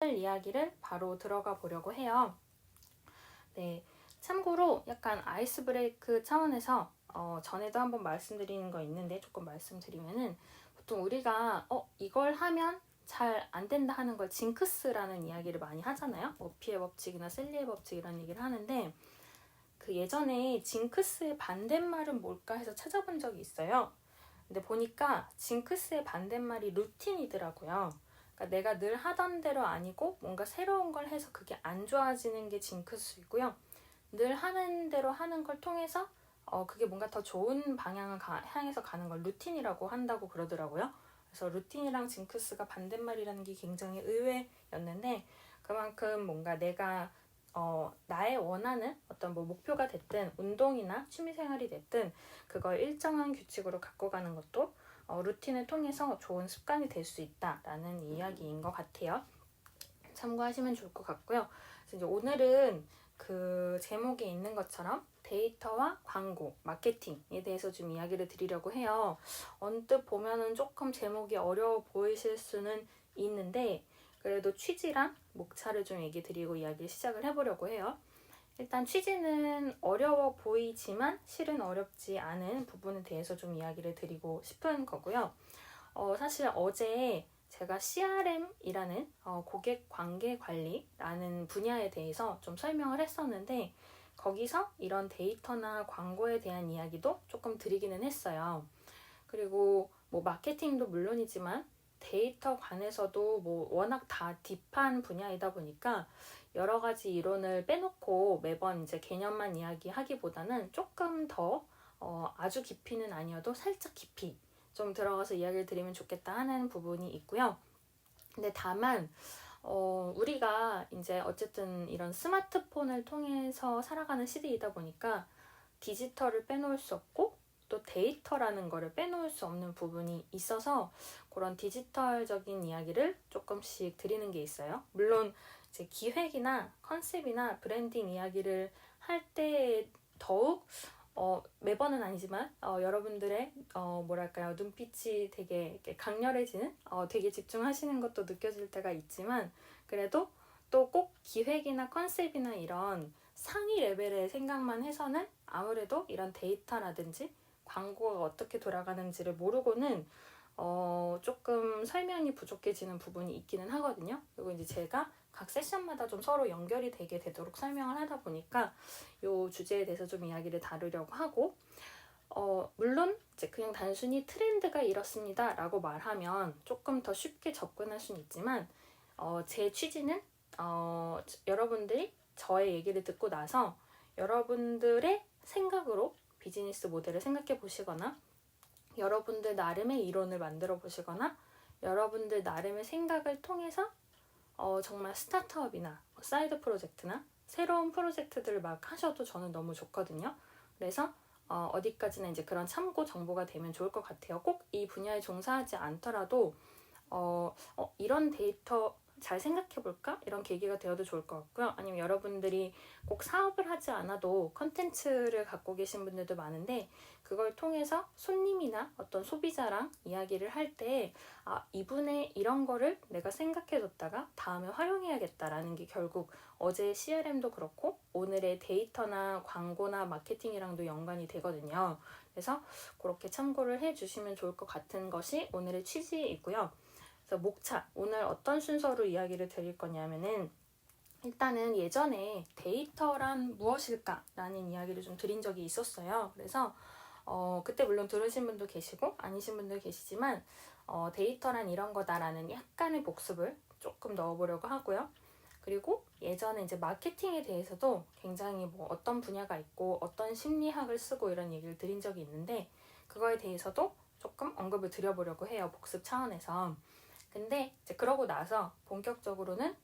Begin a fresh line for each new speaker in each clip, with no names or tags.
이야기를 바로 들어가 보려고 해요. 네, 참고로 약간 아이스 브레이크 차원에서 전에도 한번 말씀드리는 거 있는데 조금 말씀드리면은 보통 우리가 이걸 하면 잘 안 된다 하는 걸 징크스라는 이야기를 많이 하잖아요. 머피의 법칙이나 셀리의 법칙 이런 얘기를 하는데 그 예전에 징크스의 반대말은 뭘까 해서 찾아본 적이 있어요. 근데 보니까 징크스의 반대말이 루틴이더라고요. 그러니까 내가 늘 하던 대로 아니고 뭔가 새로운 걸 해서 그게 안 좋아지는 게 징크스이고요. 늘 하는 대로 하는 걸 통해서 그게 뭔가 더 좋은 방향을 향해서 가는 걸 루틴이라고 한다고 그러더라고요. 그래서 루틴이랑 징크스가 반대말이라는 게 굉장히 의외였는데 그만큼 뭔가 내가 나의 원하는 어떤 뭐 목표가 됐든 운동이나 취미생활이 됐든 그걸 일정한 규칙으로 갖고 가는 것도 루틴을 통해서 좋은 습관이 될 수 있다라는 이야기인 것 같아요. 참고하시면 좋을 것 같고요. 그래서 이제 오늘은 그 제목에 있는 것처럼 데이터와 광고, 마케팅에 대해서 좀 이야기를 드리려고 해요. 언뜻 보면은 조금 제목이 어려워 보이실 수는 있는데 그래도 취지랑 목차를 좀 얘기 드리고 이야기를 시작을 해보려고 해요. 일단 취지는 어려워 보이지만 실은 어렵지 않은 부분에 대해서 좀 이야기를 드리고 싶은 거고요. 사실 어제 제가 CRM이라는 고객 관계 관리라는 분야에 대해서 좀 설명을 했었는데 거기서 이런 데이터나 광고에 대한 이야기도 조금 드리기는 했어요. 그리고 뭐 마케팅도 물론이지만 데이터 관해서도 뭐 워낙 다 딥한 분야이다 보니까 여러 가지 이론을 빼놓고 매번 이제 개념만 이야기하기보다는 조금 더 아주 깊이는 아니어도 살짝 깊이 좀 들어가서 이야기를 드리면 좋겠다 하는 부분이 있고요. 근데 다만 우리가 이제 어쨌든 이런 스마트폰을 통해서 살아가는 시대이다 보니까 디지털을 빼놓을 수 없고 또 데이터라는 거를 빼놓을 수 없는 부분이 있어서 그런 디지털적인 이야기를 조금씩 드리는 게 있어요. 물론 이제 기획이나 컨셉이나 브랜딩 이야기를 할 때 더욱 매번은 아니지만 여러분들의 뭐랄까요 눈빛이 되게 강렬해지는 되게 집중하시는 것도 느껴질 때가 있지만 그래도 또 꼭 기획이나 컨셉이나 이런 상위 레벨의 생각만 해서는 아무래도 이런 데이터라든지 광고가 어떻게 돌아가는지를 모르고는 조금 설명이 부족해지는 부분이 있기는 하거든요. 그리고 이제 제가 각 세션마다 좀 서로 연결이 되도록 설명을 하다 보니까 이 주제에 대해서 좀 이야기를 다루려고 하고 물론 이제 그냥 단순히 트렌드가 이렇습니다 라고 말하면 조금 더 쉽게 접근할 수는 있지만 제 취지는 여러분들이 저의 얘기를 듣고 나서 여러분들의 생각으로 비즈니스 모델을 생각해 보시거나 여러분들 나름의 이론을 만들어 보시거나 여러분들 나름의 생각을 통해서 정말 스타트업이나 사이드 프로젝트나 새로운 프로젝트들을 막 하셔도 저는 너무 좋거든요. 그래서 어디까지나 이제 그런 참고 정보가 되면 좋을 것 같아요. 꼭 이 분야에 종사하지 않더라도 이런 데이터 잘 생각해볼까? 이런 계기가 되어도 좋을 것 같고요. 아니면 여러분들이 꼭 사업을 하지 않아도 컨텐츠를 갖고 계신 분들도 많은데 그걸 통해서 손님이나 어떤 소비자랑 이야기를 할 때 이분의 이런 거를 내가 생각해뒀다가 다음에 활용해야겠다라는 게 결국 어제의 CRM도 그렇고 오늘의 데이터나 광고나 마케팅이랑도 연관이 되거든요. 그래서 그렇게 참고를 해주시면 좋을 것 같은 것이 오늘의 취지이고요. 그래서 목차, 오늘 어떤 순서로 이야기를 드릴 거냐면은 일단은 예전에 데이터란 무엇일까? 라는 이야기를 좀 드린 적이 있었어요. 그래서 그때 물론 들으신 분도 계시고 아니신 분도 계시지만 데이터란 이런 거다라는 약간의 복습을 조금 넣어보려고 하고요. 그리고 예전에 이제 마케팅에 대해서도 굉장히 뭐 어떤 분야가 있고 어떤 심리학을 쓰고 이런 얘기를 드린 적이 있는데 그거에 대해서도 조금 언급을 드려보려고 해요. 복습 차원에서. 근데 이제 그러고 나서 본격적으로는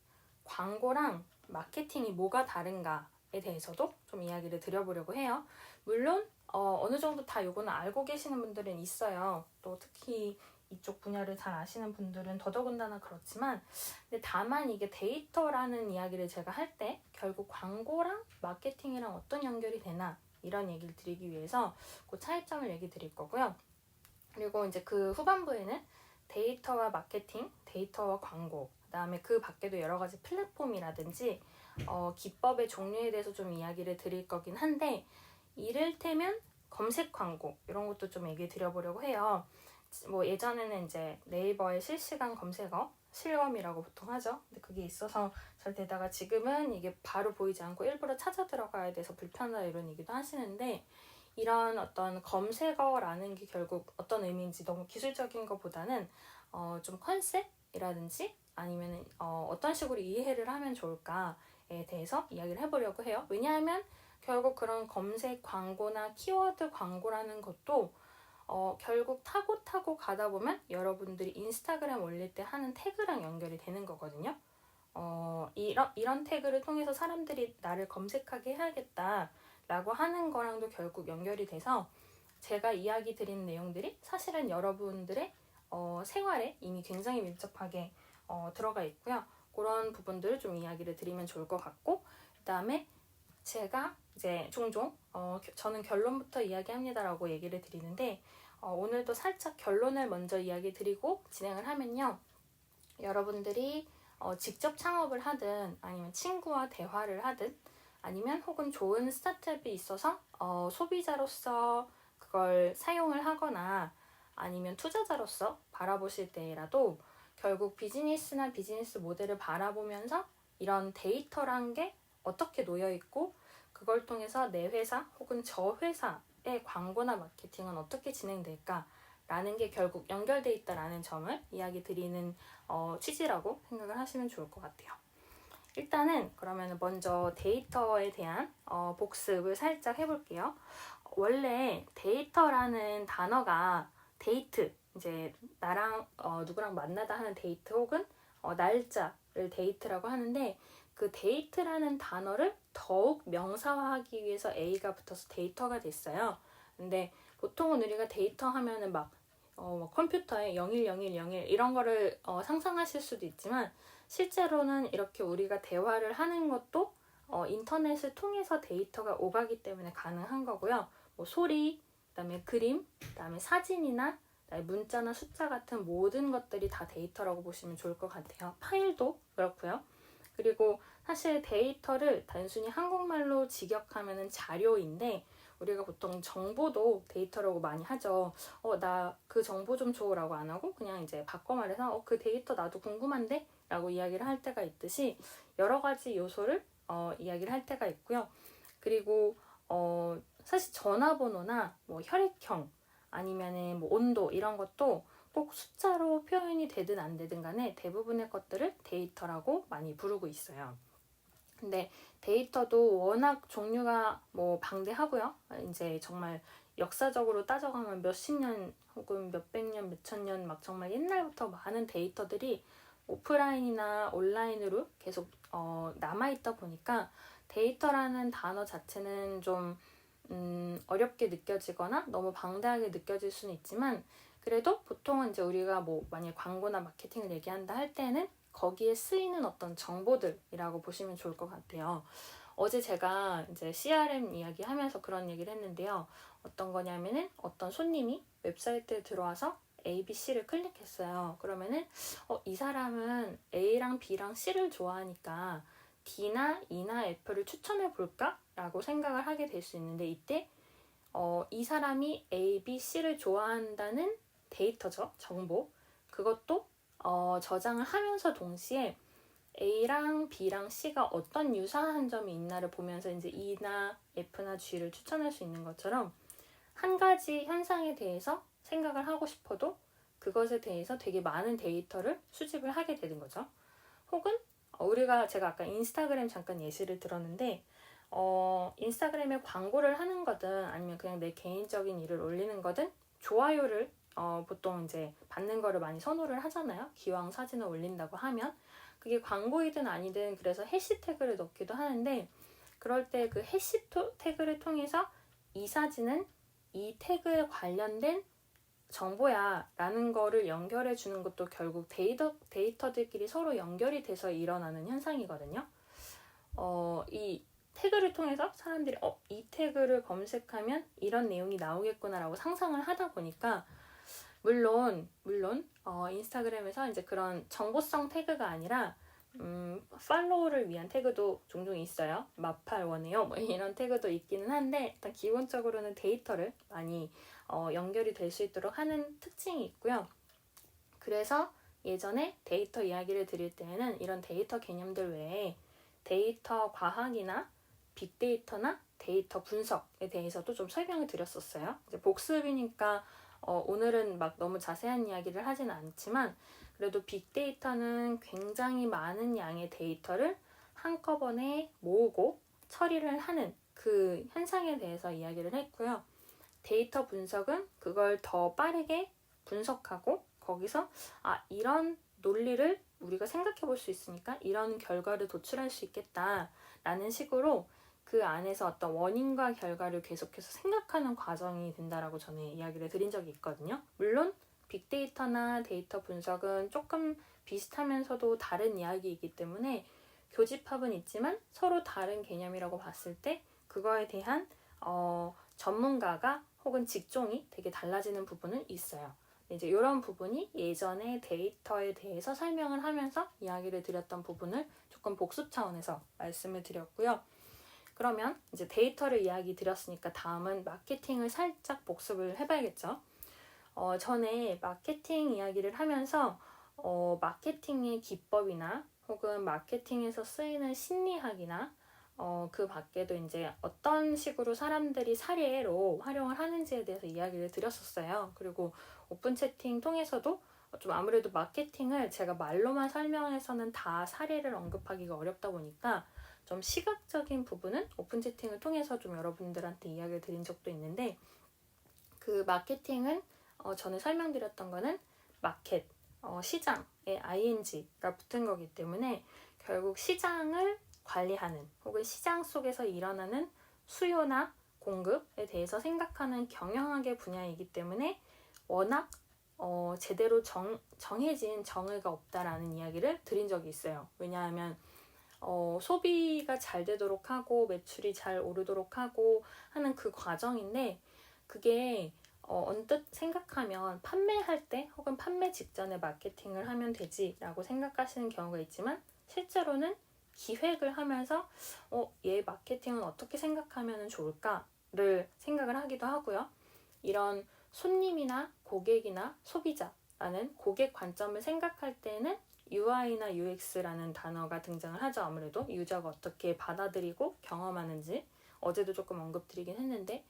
광고랑 마케팅이 뭐가 다른가에 대해서도 좀 이야기를 드려보려고 해요. 물론 어느 정도 다 요거는 알고 계시는 분들은 있어요. 또 특히 이쪽 분야를 잘 아시는 분들은 더더군다나 그렇지만 근데 다만 이게 데이터라는 이야기를 제가 할 때 결국 광고랑 마케팅이랑 어떤 연결이 되나 이런 얘기를 드리기 위해서 그 차이점을 얘기 드릴 거고요. 그리고 이제 그 후반부에는 데이터와 마케팅, 데이터와 광고 그다음에 그 밖에도 여러 가지 플랫폼이라든지 기법의 종류에 대해서 좀 이야기를 드릴 거긴 한데, 이를테면 검색 광고 이런 것도 좀 얘기 드려보려고 해요. 뭐 예전에는 이제 네이버의 실시간 검색어, 실검이라고 보통 하죠. 근데 그게 있어서 잘 되다가 지금은 이게 바로 보이지 않고 일부러 찾아 들어가야 돼서 불편하다 이런 얘기도 하시는데, 이런 어떤 검색어라는 게 결국 어떤 의미인지 너무 기술적인 것보다는 좀 컨셉이라든지 아니면 어떤 식으로 이해를 하면 좋을까에 대해서 이야기를 해보려고 해요. 왜냐하면 결국 그런 검색 광고나 키워드 광고라는 것도 결국 타고 가다 보면 여러분들이 인스타그램 올릴 때 하는 태그랑 연결이 되는 거거든요. 이런 태그를 통해서 사람들이 나를 검색하게 해야겠다라고 하는 거랑도 결국 연결이 돼서 제가 이야기 드리는 내용들이 사실은 여러분들의 생활에 이미 굉장히 밀접하게 들어가 있고요. 그런 부분들을 좀 이야기를 드리면 좋을 것 같고, 그 다음에 제가 이제 종종 저는 결론부터 이야기합니다라고 얘기를 드리는데, 오늘도 살짝 결론을 먼저 이야기 드리고 진행을 하면요. 여러분들이 직접 창업을 하든 아니면 친구와 대화를 하든 아니면 혹은 좋은 스타트업이 있어서 소비자로서 그걸 사용을 하거나 아니면 투자자로서 바라보실 때라도 결국 비즈니스나 비즈니스 모델을 바라보면서 이런 데이터란 게 어떻게 놓여 있고 그걸 통해서 내 회사 혹은 저 회사의 광고나 마케팅은 어떻게 진행될까 라는 게 결국 연결돼 있다라는 점을 이야기 드리는 취지라고 생각을 하시면 좋을 것 같아요. 일단은 그러면 먼저 데이터에 대한 복습을 살짝 해볼게요. 원래 데이터라는 단어가 데이트, 이제 나랑 누구랑 만나다 하는 데이트 혹은 날짜를 데이트라고 하는데, 그 데이트라는 단어를 더욱 명사화하기 위해서 A가 붙어서 데이터가 됐어요. 근데 보통은 우리가 데이터 하면은 막 컴퓨터에 010101 이런 거를 상상하실 수도 있지만, 실제로는 이렇게 우리가 대화를 하는 것도 인터넷을 통해서 데이터가 오가기 때문에 가능한 거고요. 뭐 소리, 그다음에 그림, 그다음에 사진이나 그다음에 문자나 숫자 같은 모든 것들이 다 데이터라고 보시면 좋을 것 같아요. 파일도 그렇고요. 그리고 사실 데이터를 단순히 한국말로 직역하면 자료인데, 우리가 보통 정보도 데이터라고 많이 하죠. 나 그 정보 좀 줘라고 안 하고 그냥 이제 바꿔 말해서 그 데이터 나도 궁금한데? 라고 이야기를 할 때가 있듯이 여러 가지 요소를 이야기를 할 때가 있고요. 그리고 사실 전화번호나 뭐 혈액형 아니면은 뭐 온도 이런 것도 꼭 숫자로 표현이 되든 안 되든 간에 대부분의 것들을 데이터라고 많이 부르고 있어요. 근데 데이터도 워낙 종류가 뭐 방대하고요. 이제 정말 역사적으로 따져가면 몇십 년 혹은 몇백 년, 몇천 년 막 정말 옛날부터 많은 데이터들이 오프라인이나 온라인으로 계속 남아있다 보니까 데이터라는 단어 자체는 좀 어렵게 느껴지거나 너무 방대하게 느껴질 수는 있지만, 그래도 보통은 이제 우리가 뭐 만약 광고나 마케팅을 얘기한다 할 때는 거기에 쓰이는 어떤 정보들이라고 보시면 좋을 것 같아요. 어제 제가 이제 CRM 이야기 하면서 그런 얘기를 했는데요. 어떤 거냐면은 어떤 손님이 웹사이트에 들어와서 A, B, C를 클릭했어요. 그러면은 이 사람은 A랑 B랑 C를 좋아하니까 D나 E나 F를 추천해 볼까? 라고 생각을 하게 될 수 있는데, 이때 이 사람이 A, B, C를 좋아한다는 데이터죠. 정보. 그것도 저장을 하면서 동시에 A랑 B랑 C가 어떤 유사한 점이 있나를 보면서 이제 E나 F나 G를 추천할 수 있는 것처럼, 한 가지 현상에 대해서 생각을 하고 싶어도 그것에 대해서 되게 많은 데이터를 수집을 하게 되는 거죠. 혹은 제가 아까 인스타그램 잠깐 예시를 들었는데, 인스타그램에 광고를 하는 거든 아니면 그냥 내 개인적인 일을 올리는 거든 좋아요를 보통 이제 받는 거를 많이 선호를 하잖아요. 기왕 사진을 올린다고 하면 그게 광고이든 아니든, 그래서 해시태그를 넣기도 하는데, 그럴 때 그 해시태그를 통해서 이 사진은 이 태그에 관련된 정보야 라는 거를 연결해 주는 것도 결국 데이터들끼리 서로 연결이 돼서 일어나는 현상이거든요. 이 태그를 통해서 사람들이 이 태그를 검색하면 이런 내용이 나오겠구나 라고 상상을 하다 보니까 물론 인스타그램에서 이제 그런 정보성 태그가 아니라 팔로우를 위한 태그도 종종 있어요. 마팔 원해요. 뭐 이런 태그도 있기는 한데 일단 기본적으로는 데이터를 많이 연결이 될 수 있도록 하는 특징이 있고요. 그래서 예전에 데이터 이야기를 드릴 때에는 이런 데이터 개념들 외에 데이터 과학이나 빅데이터나 데이터 분석에 대해서도 좀 설명을 드렸었어요. 이제 복습이니까 오늘은 막 너무 자세한 이야기를 하진 않지만 그래도 빅데이터는 굉장히 많은 양의 데이터를 한꺼번에 모으고 처리를 하는 그 현상에 대해서 이야기를 했고요. 데이터 분석은 그걸 더 빠르게 분석하고 거기서 이런 논리를 우리가 생각해 볼 수 있으니까 이런 결과를 도출할 수 있겠다라는 식으로 그 안에서 어떤 원인과 결과를 계속해서 생각하는 과정이 된다라고 전에 이야기를 드린 적이 있거든요. 물론 빅데이터나 데이터 분석은 조금 비슷하면서도 다른 이야기이기 때문에 교집합은 있지만 서로 다른 개념이라고 봤을 때 그거에 대한 전문가가 혹은 직종이 되게 달라지는 부분은 있어요. 이제 이런 부분이 예전에 데이터에 대해서 설명을 하면서 이야기를 드렸던 부분을 조금 복습 차원에서 말씀을 드렸고요. 그러면 이제 데이터를 이야기 드렸으니까 다음은 마케팅을 살짝 복습을 해봐야겠죠. 전에 마케팅 이야기를 하면서 마케팅의 기법이나 혹은 마케팅에서 쓰이는 심리학이나 그 밖에도 이제 어떤 식으로 사람들이 사례로 활용을 하는지에 대해서 이야기를 드렸었어요. 그리고 오픈 채팅 통해서도 좀 아무래도 마케팅을 제가 말로만 설명해서는 다 사례를 언급하기가 어렵다 보니까 좀 시각적인 부분은 오픈 채팅을 통해서 좀 여러분들한테 이야기를 드린 적도 있는데 그 마케팅은 전에 설명드렸던 거는 마켓, 시장에 ing가 붙은 거기 때문에 결국 시장을 관리하는 혹은 시장 속에서 일어나는 수요나 공급에 대해서 생각하는 경영학의 분야이기 때문에 워낙 제대로 정해진 정의가 없다라는 이야기를 드린 적이 있어요. 왜냐하면 소비가 잘 되도록 하고 매출이 잘 오르도록 하고 하는 그 과정인데 그게 언뜻 생각하면 판매할 때 혹은 판매 직전에 마케팅을 하면 되지라고 생각하시는 경우가 있지만 실제로는 기획을 하면서 얘 마케팅은 어떻게 생각하면 좋을까를 생각을 하기도 하고요. 이런 손님이나 고객이나 소비자라는 고객 관점을 생각할 때는 UI나 UX라는 단어가 등장을 하죠. 아무래도 유저가 어떻게 받아들이고 경험하는지 어제도 조금 언급드리긴 했는데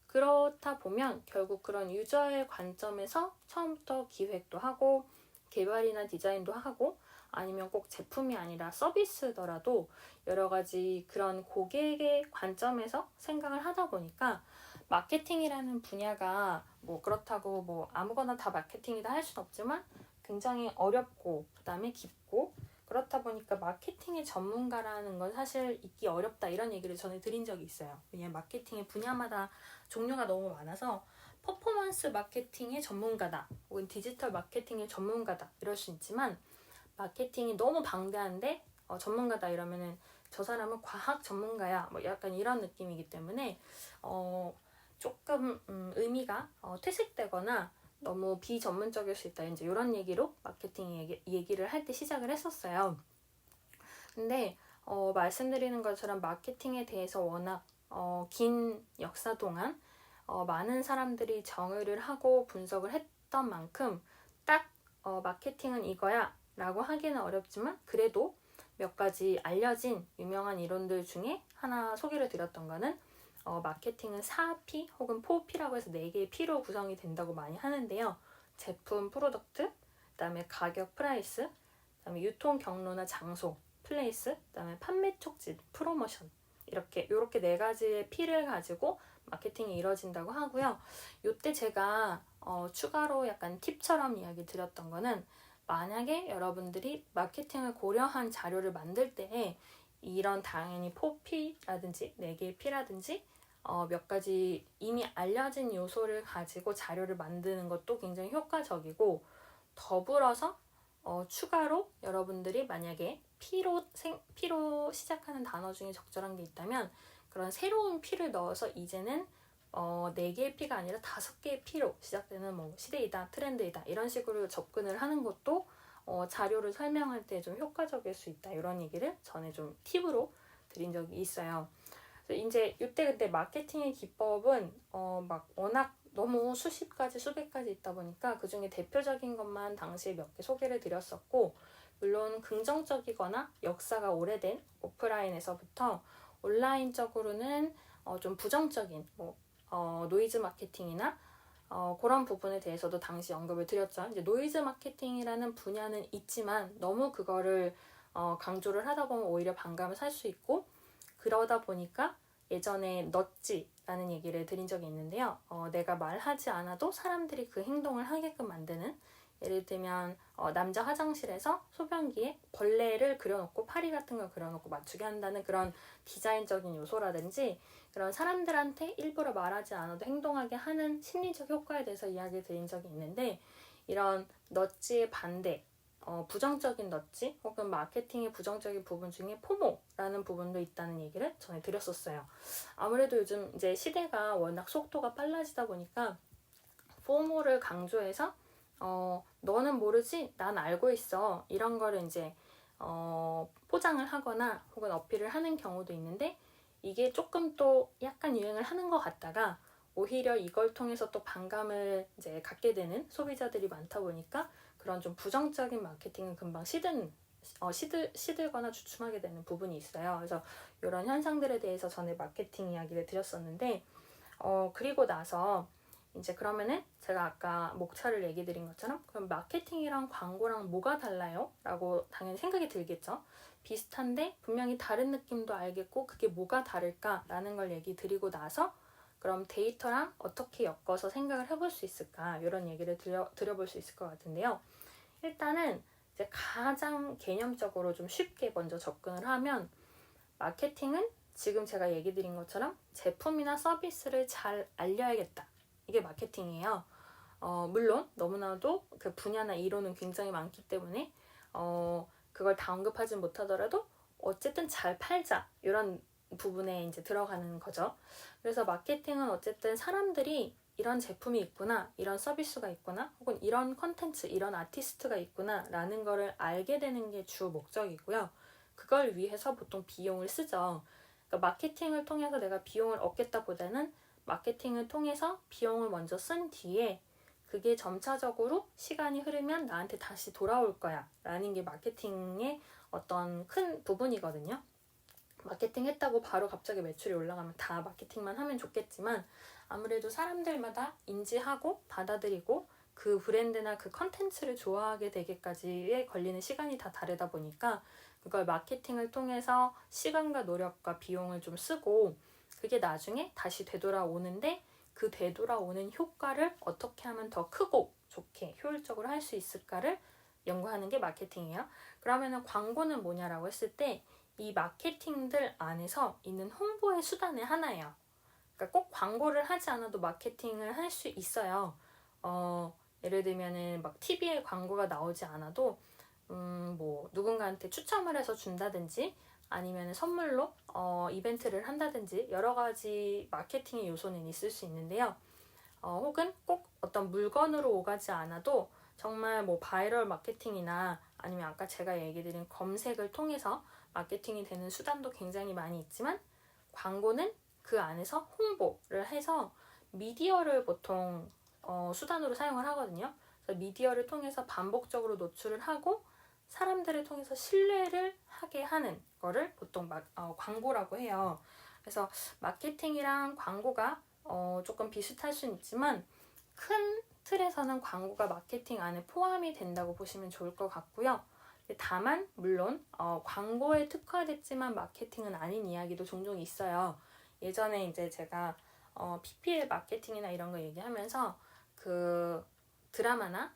그렇다 보면 결국 그런 유저의 관점에서 처음부터 기획도 하고 개발이나 디자인도 하고 아니면 꼭 제품이 아니라 서비스더라도 여러 가지 그런 고객의 관점에서 생각을 하다 보니까 마케팅이라는 분야가 뭐 그렇다고 뭐 아무거나 다 마케팅이다 할 수는 없지만 굉장히 어렵고 그다음에 깊고 그렇다 보니까 마케팅의 전문가라는 건 사실 있기 어렵다 이런 얘기를 전에 드린 적이 있어요. 왜냐면 마케팅의 분야마다 종류가 너무 많아서 퍼포먼스 마케팅의 전문가다 혹은 디지털 마케팅의 전문가다 이럴 수 있지만 마케팅이 너무 방대한데 전문가다 이러면은 저 사람은 과학 전문가야 뭐 약간 이런 느낌이기 때문에 조금 의미가 퇴색되거나 너무 비전문적일 수 있다 이제 이런 얘기로 마케팅 얘기를 할 때 시작을 했었어요. 근데 말씀드리는 것처럼 마케팅에 대해서 워낙 긴 역사 동안 많은 사람들이 정의를 하고 분석을 했던 만큼 딱 마케팅은 이거야 라고 하기는 어렵지만 그래도 몇 가지 알려진 유명한 이론들 중에 하나 소개를 드렸던 거는 마케팅은 4P 혹은 4P라고 해서 4개의 P로 구성이 된다고 많이 하는데요. 제품, 프로덕트, 그 다음에 가격, 프라이스, 그 다음에 유통 경로나 장소, 플레이스, 그 다음에 판매 촉진, 프로모션 이렇게 4가지의 P를 가지고 마케팅이 이루어진다고 하고요. 이때 제가 추가로 약간 팁처럼 이야기 드렸던 거는 만약에 여러분들이 마케팅을 고려한 자료를 만들 때에 이런 당연히 4P라든지 4개의 P라든지 몇 가지 이미 알려진 요소를 가지고 자료를 만드는 것도 굉장히 효과적이고 더불어서 추가로 여러분들이 만약에 P로 시작하는 단어 중에 적절한 게 있다면 그런 새로운 P를 넣어서 이제는 4개의 P가 아니라 5개의 P로 시작되는 뭐 시대이다, 트렌드이다 이런 식으로 접근을 하는 것도 자료를 설명할 때 좀 효과적일 수 있다 이런 얘기를 전에 좀 팁으로 드린 적이 있어요. 그래서 이제 이때 근데 마케팅의 기법은 막 워낙 너무 수십 가지 수백 가지 있다 보니까 그 중에 대표적인 것만 당시에 몇 개 소개를 드렸었고, 물론 긍정적이거나 역사가 오래된 오프라인에서부터 온라인적으로는 좀 부정적인 노이즈 마케팅이나 그런 부분에 대해서도 당시 언급을 드렸죠. 이제 노이즈 마케팅이라는 분야는 있지만 너무 그거를 강조를 하다 보면 오히려 반감을 살 수 있고, 그러다 보니까 예전에 넛지라는 얘기를 드린 적이 있는데요. 내가 말하지 않아도 사람들이 그 행동을 하게끔 만드는, 예를 들면 남자 화장실에서 소변기에 벌레를 그려놓고 파리 같은 걸 그려놓고 맞추게 한다는 그런 디자인적인 요소라든지, 그런 사람들한테 일부러 말하지 않아도 행동하게 하는 심리적 효과에 대해서 이야기 드린 적이 있는데, 이런 넛지의 반대, 부정적인 넛지 혹은 마케팅의 부정적인 부분 중에 포모라는 부분도 있다는 얘기를 전에 드렸었어요. 아무래도 요즘 이제 시대가 워낙 속도가 빨라지다 보니까 포모를 강조해서 너는 모르지 난 알고 있어 이런 거를 이제 포장을 하거나 혹은 어필을 하는 경우도 있는데, 이게 조금 또 약간 유행을 하는 것 같다가 오히려 이걸 통해서 또 반감을 이제 갖게 되는 소비자들이 많다 보니까 그런 좀 부정적인 마케팅은 금방 시들거나 주춤하게 되는 부분이 있어요. 그래서 이런 현상들에 대해서 전에 마케팅 이야기를 드렸었는데, 그리고 나서 이제 그러면은 제가 아까 목차를 얘기 드린 것처럼 그럼 마케팅이랑 광고랑 뭐가 달라요? 라고 당연히 생각이 들겠죠. 비슷한데 분명히 다른 느낌도 알겠고 그게 뭐가 다를까라는 걸 얘기 드리고 나서 그럼 데이터랑 어떻게 엮어서 생각을 해볼 수 있을까, 이런 얘기를 드려볼 수 있을 것 같은데요. 일단은 이제 가장 개념적으로 좀 쉽게 먼저 접근을 하면, 마케팅은 지금 제가 얘기 드린 것처럼 제품이나 서비스를 잘 알려야겠다, 이게 마케팅이에요. 물론 너무나도 그 분야나 이론은 굉장히 많기 때문에 그걸 다 언급하진 못하더라도 어쨌든 잘 팔자 이런 부분에 이제 들어가는 거죠. 그래서 마케팅은 어쨌든 사람들이 이런 제품이 있구나, 이런 서비스가 있구나, 혹은 이런 컨텐츠, 이런 아티스트가 있구나 라는 거를 알게 되는 게 주 목적이고요. 그걸 위해서 보통 비용을 쓰죠. 그러니까 마케팅을 통해서 내가 비용을 얻겠다 보다는 마케팅을 통해서 비용을 먼저 쓴 뒤에 그게 점차적으로 시간이 흐르면 나한테 다시 돌아올 거야 라는 게 마케팅의 어떤 큰 부분이거든요. 마케팅 했다고 바로 갑자기 매출이 올라가면 다 마케팅만 하면 좋겠지만, 아무래도 사람들마다 인지하고 받아들이고 그 브랜드나 그 컨텐츠를 좋아하게 되기까지에 걸리는 시간이 다 다르다 보니까 그걸 마케팅을 통해서 시간과 노력과 비용을 좀 쓰고, 그게 나중에 다시 되돌아오는데 그 되돌아오는 효과를 어떻게 하면 더 크고 좋게 효율적으로 할 수 있을까를 연구하는 게 마케팅이에요. 그러면은 광고는 뭐냐라고 했을 때 이 마케팅들 안에서 있는 홍보의 수단의 하나예요. 그러니까 꼭 광고를 하지 않아도 마케팅을 할 수 있어요. 예를 들면은 막 TV에 광고가 나오지 않아도 뭐 누군가한테 추첨을 해서 준다든지 아니면 선물로 이벤트를 한다든지 여러 가지 마케팅의 요소는 있을 수 있는데요. 혹은 꼭 어떤 물건으로 오가지 않아도 정말 뭐 바이럴 마케팅이나 아니면 아까 제가 얘기 드린 검색을 통해서 마케팅이 되는 수단도 굉장히 많이 있지만, 광고는 그 안에서 홍보를 해서 미디어를 보통 수단으로 사용을 하거든요. 그래서 미디어를 통해서 반복적으로 노출을 하고 사람들을 통해서 신뢰를 하게 하는 거를 보통 광고라고 해요. 그래서 마케팅이랑 광고가 조금 비슷할 수는 있지만 큰 틀에서는 광고가 마케팅 안에 포함이 된다고 보시면 좋을 것 같고요. 다만 물론 광고에 특화됐지만 마케팅은 아닌 이야기도 종종 있어요. 예전에 이제 제가 PPL 마케팅이나 이런 거 얘기하면서 그 드라마나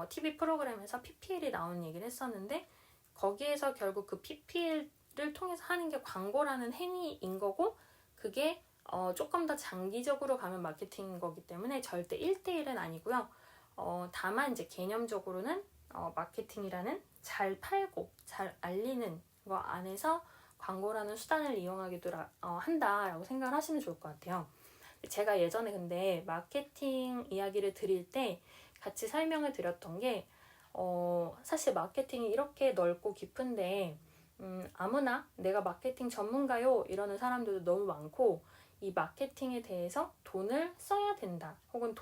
TV 프로그램에서 PPL이 나오는 얘기를 했었는데, 거기에서 결국 그 PPL을 통해서 하는 게 광고라는 행위인 거고, 그게 조금 더 장기적으로 가면 마케팅인 거기 때문에 절대 1대1은 아니고요. 다만 이제 개념적으로는 마케팅이라는 잘 팔고 잘 알리는 거 안에서 광고라는 수단을 이용하기도 한다라고 생각을 하시면 좋을 것 같아요. 제가 예전에 근데 마케팅 이야기를 드릴 때 같이 설명을 드렸던 게 사실 마케팅이 이렇게 넓고 깊은데 아무나 내가 마케팅 전문가요 이러는 사람들도 너무 많고 이 마케팅에 대해서 돈을 써야 된다 혹은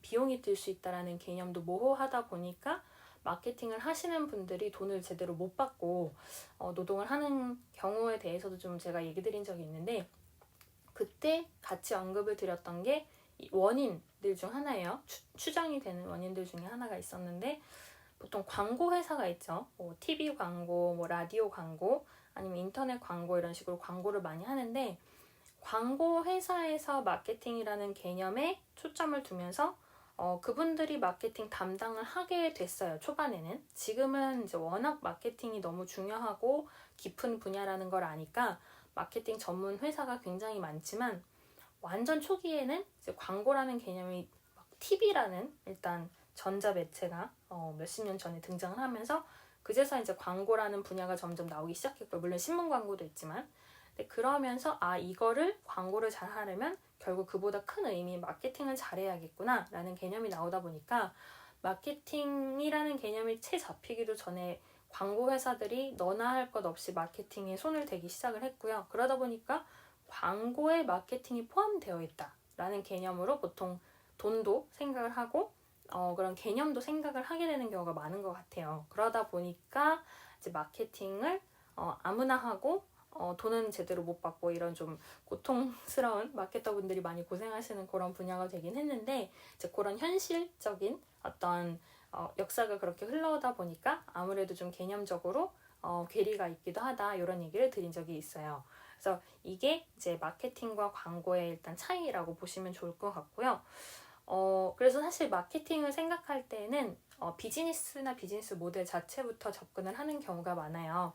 비용이 들 수 있다라는 개념도 모호하다 보니까 마케팅을 하시는 분들이 돈을 제대로 못 받고 노동을 하는 경우에 대해서도 좀 제가 얘기 드린 적이 있는데 그때 같이 언급을 드렸던 게 원인들 중 하나예요. 추정이 되는 원인들 중에 하나가 있었는데 보통 광고 회사가 있죠. 뭐 TV 광고, 뭐 라디오 광고, 아니면 인터넷 광고 이런 식으로 광고를 많이 하는데 광고 회사에서 마케팅이라는 개념에 초점을 두면서 그분들이 마케팅 담당을 하게 됐어요. 초반에는. 지금은 이제 워낙 마케팅이 너무 중요하고 깊은 분야라는 걸 아니까 마케팅 전문 회사가 굉장히 많지만 완전 초기에는 이제 광고라는 개념이 TV라는 일단 전자매체가 몇십 년 전에 등장을 하면서 그제서 이제 광고라는 분야가 점점 나오기 시작했고요. 물론 신문 광고도 있지만 그러면서 이거를 광고를 잘 하려면 결국 그보다 큰 의미 마케팅을 잘해야겠구나 라는 개념이 나오다 보니까 마케팅이라는 개념이 채 잡히기도 전에 광고 회사들이 너나 할 것 없이 마케팅에 손을 대기 시작을 했고요. 그러다 보니까 광고에 마케팅이 포함되어 있다라는 개념으로 보통 돈도 생각을 하고 그런 개념도 생각을 하게 되는 경우가 많은 것 같아요. 그러다 보니까 이제 마케팅을 아무나 하고 돈은 제대로 못 받고 이런 좀 고통스러운 마케터분들이 많이 고생하시는 그런 분야가 되긴 했는데 이제 그런 현실적인 어떤 역사가 그렇게 흘러오다 보니까 아무래도 좀 개념적으로 괴리가 있기도 하다 이런 얘기를 드린 적이 있어요. 그래서 이게 이제 마케팅과 광고의 일단 차이라고 보시면 좋을 것 같고요. 그래서 사실 마케팅을 생각할 때는 비즈니스나 비즈니스 모델 자체부터 접근을 하는 경우가 많아요.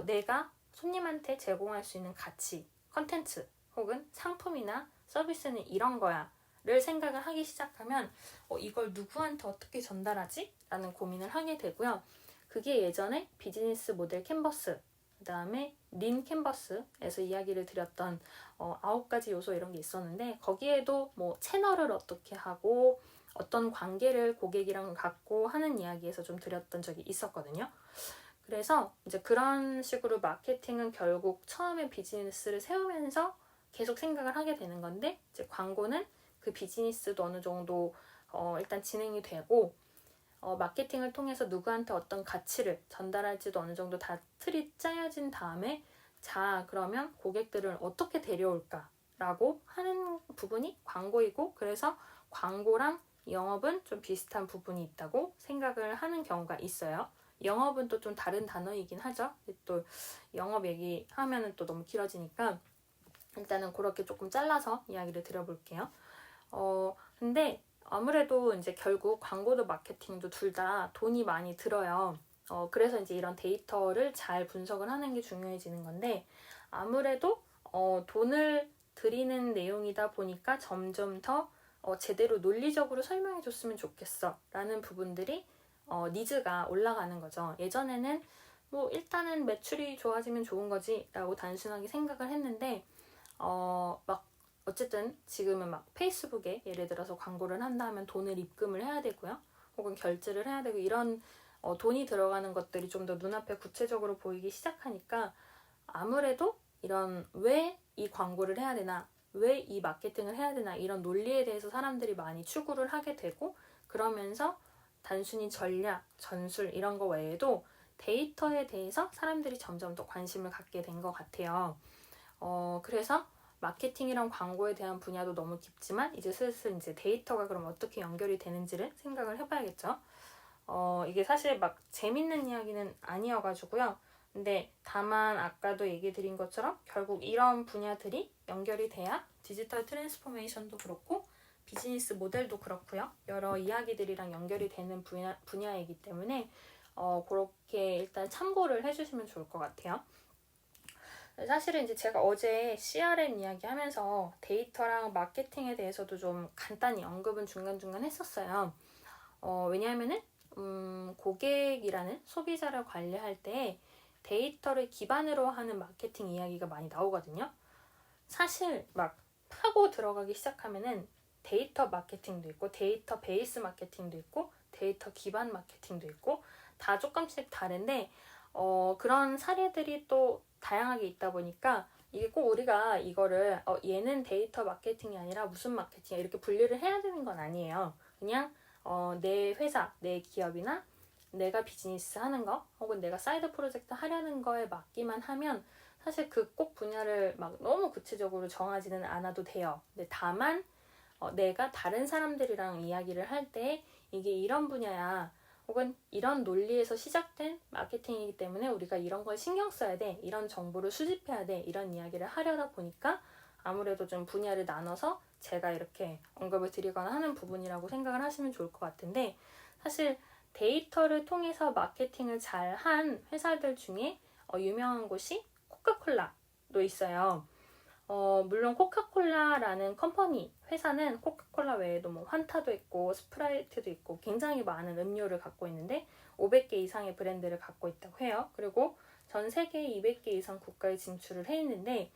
내가 손님한테 제공할 수 있는 가치, 컨텐츠 혹은 상품이나 서비스는 이런 거야 를 생각을 하기 시작하면 이걸 누구한테 어떻게 전달하지? 라는 고민을 하게 되고요. 그게 예전에 비즈니스 모델 캔버스, 그 다음에 린 캔버스에서 이야기를 드렸던 9가지 요소 이런 게 있었는데 거기에도 뭐 채널을 어떻게 하고 어떤 관계를 고객이랑 갖고 하는 이야기에서 좀 드렸던 적이 있었거든요. 그래서 이제 그런 식으로 마케팅은 결국 처음에 비즈니스를 세우면서 계속 생각을 하게 되는 건데 이제 광고는 그 비즈니스도 어느 정도 일단 진행이 되고 마케팅을 통해서 누구한테 어떤 가치를 전달할지도 어느 정도 다 틀이 짜여진 다음에 자 그러면 고객들을 어떻게 데려올까 라고 하는 부분이 광고이고 그래서 광고랑 영업은 좀 비슷한 부분이 있다고 생각을 하는 경우가 있어요. 영업은 또 좀 다른 단어이긴 하죠. 또 영업 얘기하면은 또 너무 길어지니까 일단은 그렇게 조금 잘라서 이야기를 드려볼게요. 근데 아무래도 이제 결국 광고도 마케팅도 둘 다 돈이 많이 들어요. 그래서 이제 이런 데이터를 잘 분석을 하는 게 중요해지는 건데 아무래도 돈을 들이는 내용이다 보니까 점점 더 제대로 논리적으로 설명해 줬으면 좋겠어 라는 부분들이 니즈가 올라가는 거죠. 예전에는 뭐 일단은 매출이 좋아지면 좋은 거지 라고 단순하게 생각을 했는데 막 어쨌든 지금은 막 페이스북에 예를 들어서 광고를 한다면 돈을 입금을 해야 되고요. 혹은 결제를 해야 되고 이런 돈이 들어가는 것들이 좀 더 눈앞에 구체적으로 보이기 시작하니까 아무래도 이런 왜 이 광고를 해야 되나 왜 이 마케팅을 해야 되나 이런 논리에 대해서 사람들이 많이 추구를 하게 되고 그러면서 단순히 전략, 전술 이런 거 외에도 데이터에 대해서 사람들이 점점 더 관심을 갖게 된 것 같아요. 그래서 마케팅이랑 광고에 대한 분야도 너무 깊지만 이제 슬슬 이제 데이터가 그럼 어떻게 연결이 되는지를 생각을 해봐야겠죠. 이게 사실 막 재밌는 이야기는 아니어가지고요. 근데 다만 아까도 얘기 드린 것처럼 결국 이런 분야들이 연결이 돼야 디지털 트랜스포메이션도 그렇고 비즈니스 모델도 그렇고요. 여러 이야기들이랑 연결이 되는 분야이기 때문에 그렇게 일단 참고를 해주시면 좋을 것 같아요. 사실은 이제 제가 어제 CRM 이야기하면서 데이터랑 마케팅에 대해서도 좀 간단히 언급은 중간중간 했었어요. 왜냐하면은 고객이라는 소비자를 관리할 때 데이터를 기반으로 하는 마케팅 이야기가 많이 나오거든요. 사실 막 파고 들어가기 시작하면은 데이터 마케팅도 있고 데이터 베이스 마케팅도 있고 데이터 기반 마케팅도 있고 다 조금씩 다른데 그런 사례들이 또 다양하게 있다 보니까 이게 꼭 우리가 이거를 얘는 데이터 마케팅이 아니라 무슨 마케팅이야 이렇게 분류를 해야 되는 건 아니에요. 그냥 내 회사, 내 기업이나 내가 비즈니스 하는 거 혹은 내가 사이드 프로젝트 하려는 거에 맞기만 하면 사실 그 꼭 분야를 막 너무 구체적으로 정하지는 않아도 돼요. 근데 다만 내가 다른 사람들이랑 이야기를 할 때 이게 이런 분야야 혹은 이런 논리에서 시작된 마케팅이기 때문에 우리가 이런 걸 신경 써야 돼, 이런 정보를 수집해야 돼, 이런 이야기를 하려다 보니까 아무래도 좀 분야를 나눠서 제가 이렇게 언급을 드리거나 하는 부분이라고 생각을 하시면 좋을 것 같은데, 사실 데이터를 통해서 마케팅을 잘 한 회사들 중에 유명한 곳이 코카콜라도 있어요. 물론 코카콜라라는 컴퍼니, 회사는 코카콜라 외에도 뭐 환타도 있고 스프라이트도 있고 굉장히 많은 음료를 갖고 있는데 500개 이상의 브랜드를 갖고 있다고 해요. 그리고 전 세계 200개 이상 국가에 진출을 해 있는데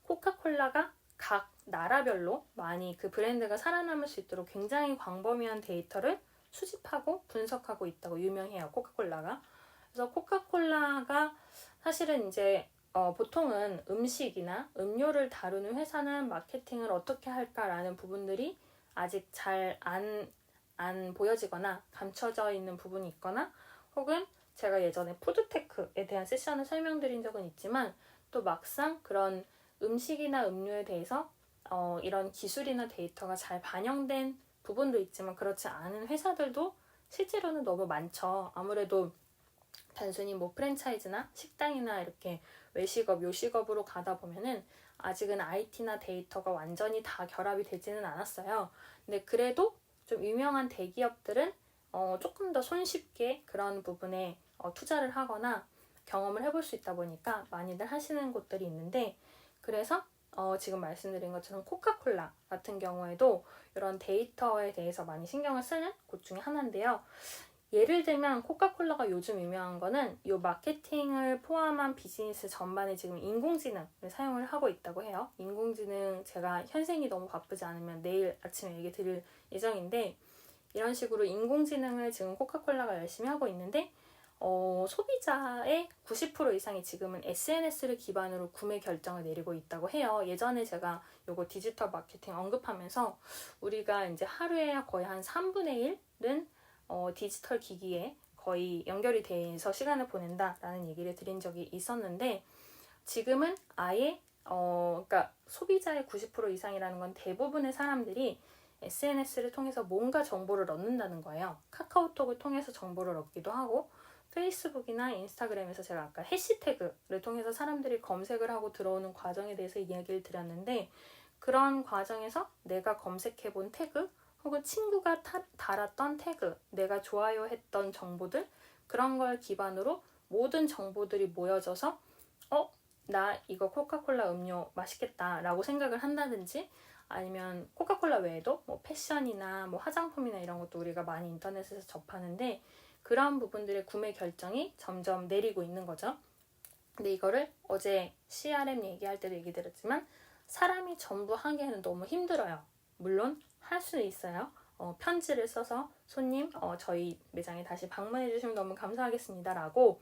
코카콜라가 각 나라별로 많이 그 브랜드가 살아남을 수 있도록 굉장히 광범위한 데이터를 수집하고 분석하고 있다고 유명해요. 코카콜라가. 그래서 코카콜라가 사실은 이제 보통은 음식이나 음료를 다루는 회사는 마케팅을 어떻게 할까라는 부분들이 아직 잘 안 보여지거나 감춰져 있는 부분이 있거나, 혹은 제가 예전에 푸드테크에 대한 세션을 설명드린 적은 있지만 또 막상 그런 음식이나 음료에 대해서 이런 기술이나 데이터가 잘 반영된 부분도 있지만 그렇지 않은 회사들도 실제로는 너무 많죠. 아무래도 단순히 뭐 프랜차이즈나 식당이나 이렇게 외식업, 요식업으로 가다 보면은 아직은 IT나 데이터가 완전히 다 결합이 되지는 않았어요. 근데 그래도 좀 유명한 대기업들은 조금 더 손쉽게 그런 부분에 투자를 하거나 경험을 해볼 수 있다 보니까 많이들 하시는 곳들이 있는데, 그래서 지금 말씀드린 것처럼 코카콜라 같은 경우에도 이런 데이터에 대해서 많이 신경을 쓰는 곳 중에 하나인데요. 예를 들면 코카콜라가 요즘 유명한 거는 이 마케팅을 포함한 비즈니스 전반에 지금 인공지능을 사용을 하고 있다고 해요. 인공지능 제가 현생이 너무 바쁘지 않으면 내일 아침에 얘기 드릴 예정인데, 이런 식으로 인공지능을 지금 코카콜라가 열심히 하고 있는데 소비자의 90% 이상이 지금은 SNS를 기반으로 구매 결정을 내리고 있다고 해요. 예전에 제가 요거 디지털 마케팅 언급하면서 우리가 이제 하루에 거의 한 3분의 1은 디지털 기기에 거의 연결이 돼서 시간을 보낸다라는 얘기를 드린 적이 있었는데, 지금은 아예 그러니까 소비자의 90% 이상이라는 건 대부분의 사람들이 SNS를 통해서 뭔가 정보를 얻는다는 거예요. 카카오톡을 통해서 정보를 얻기도 하고, 페이스북이나 인스타그램에서 제가 아까 해시태그를 통해서 사람들이 검색을 하고 들어오는 과정에 대해서 이야기를 드렸는데, 그런 과정에서 내가 검색해본 태그 혹은 친구가 달았던 태그, 내가 좋아요 했던 정보들, 그런 걸 기반으로 모든 정보들이 모여져서 나 이거 코카콜라 음료 맛있겠다 라고 생각을 한다든지, 아니면 코카콜라 외에도 뭐 패션이나 뭐 화장품이나 이런 것도 우리가 많이 인터넷에서 접하는데 그런 부분들의 구매 결정이 점점 내리고 있는 거죠. 근데 이거를 어제 CRM 얘기할 때도 얘기 드렸지만 사람이 전부 하기에는 너무 힘들어요. 물론 할 수는 있어요. 편지를 써서 손님 저희 매장에 다시 방문해 주시면 너무 감사하겠습니다 라고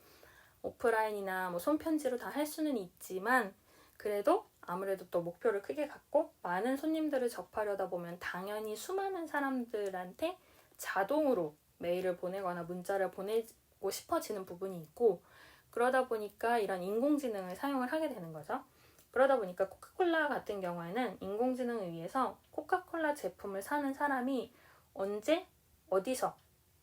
오프라인이나 뭐 손편지로 다 할 수는 있지만, 그래도 아무래도 또 목표를 크게 갖고 많은 손님들을 접하려다 보면 당연히 수많은 사람들한테 자동으로 메일을 보내거나 문자를 보내고 싶어지는 부분이 있고, 그러다 보니까 이런 인공지능을 사용을 하게 되는 거죠. 그러다 보니까 코카콜라 같은 경우에는 인공지능을 위해서 코카콜라 제품을 사는 사람이 언제, 어디서,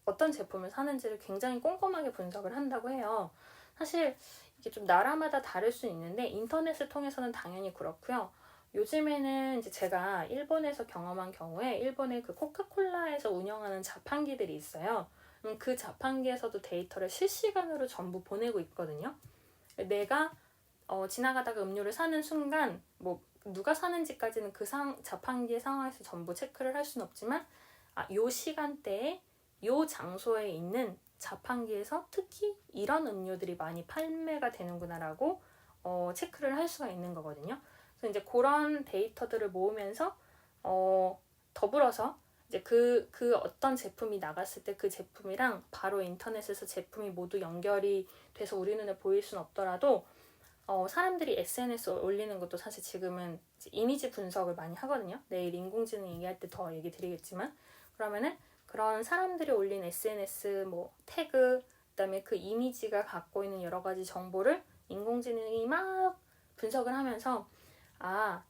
어떤 제품을 사는지를 굉장히 꼼꼼하게 분석을 한다고 해요. 사실 이게 좀 나라마다 다를 수 있는데 인터넷을 통해서는 당연히 그렇고요. 요즘에는 이제 제가 일본에서 경험한 경우에 일본의 그 코카콜라에서 운영하는 자판기들이 있어요. 그 자판기에서도 데이터를 실시간으로 전부 보내고 있거든요. 내가 지나가다가 음료를 사는 순간 뭐 누가 사는지까지는 그 자판기의 상황에서 전부 체크를 할 수는 없지만 요 시간대에 요 장소에 있는 자판기에서 특히 이런 음료들이 많이 판매가 되는구나라고 체크를 할 수가 있는 거거든요. 그래서 이제 그런 데이터들을 모으면서 더불어서 이제 그 어떤 제품이 나갔을 때 그 제품이랑 바로 인터넷에서 제품이 모두 연결이 돼서 우리 눈에 보일 수는 없더라도 사람들이 SNS에 올리는 것도 사실 지금은 이미지 분석을 많이 하거든요. 내일 인공지능 얘기할 때 더 얘기 드리겠지만, 그러면은 그런 사람들이 올린 SNS 뭐 태그, 그다음에 그 이미지가 갖고 있는 여러 가지 정보를 인공지능이 막 분석을 하면서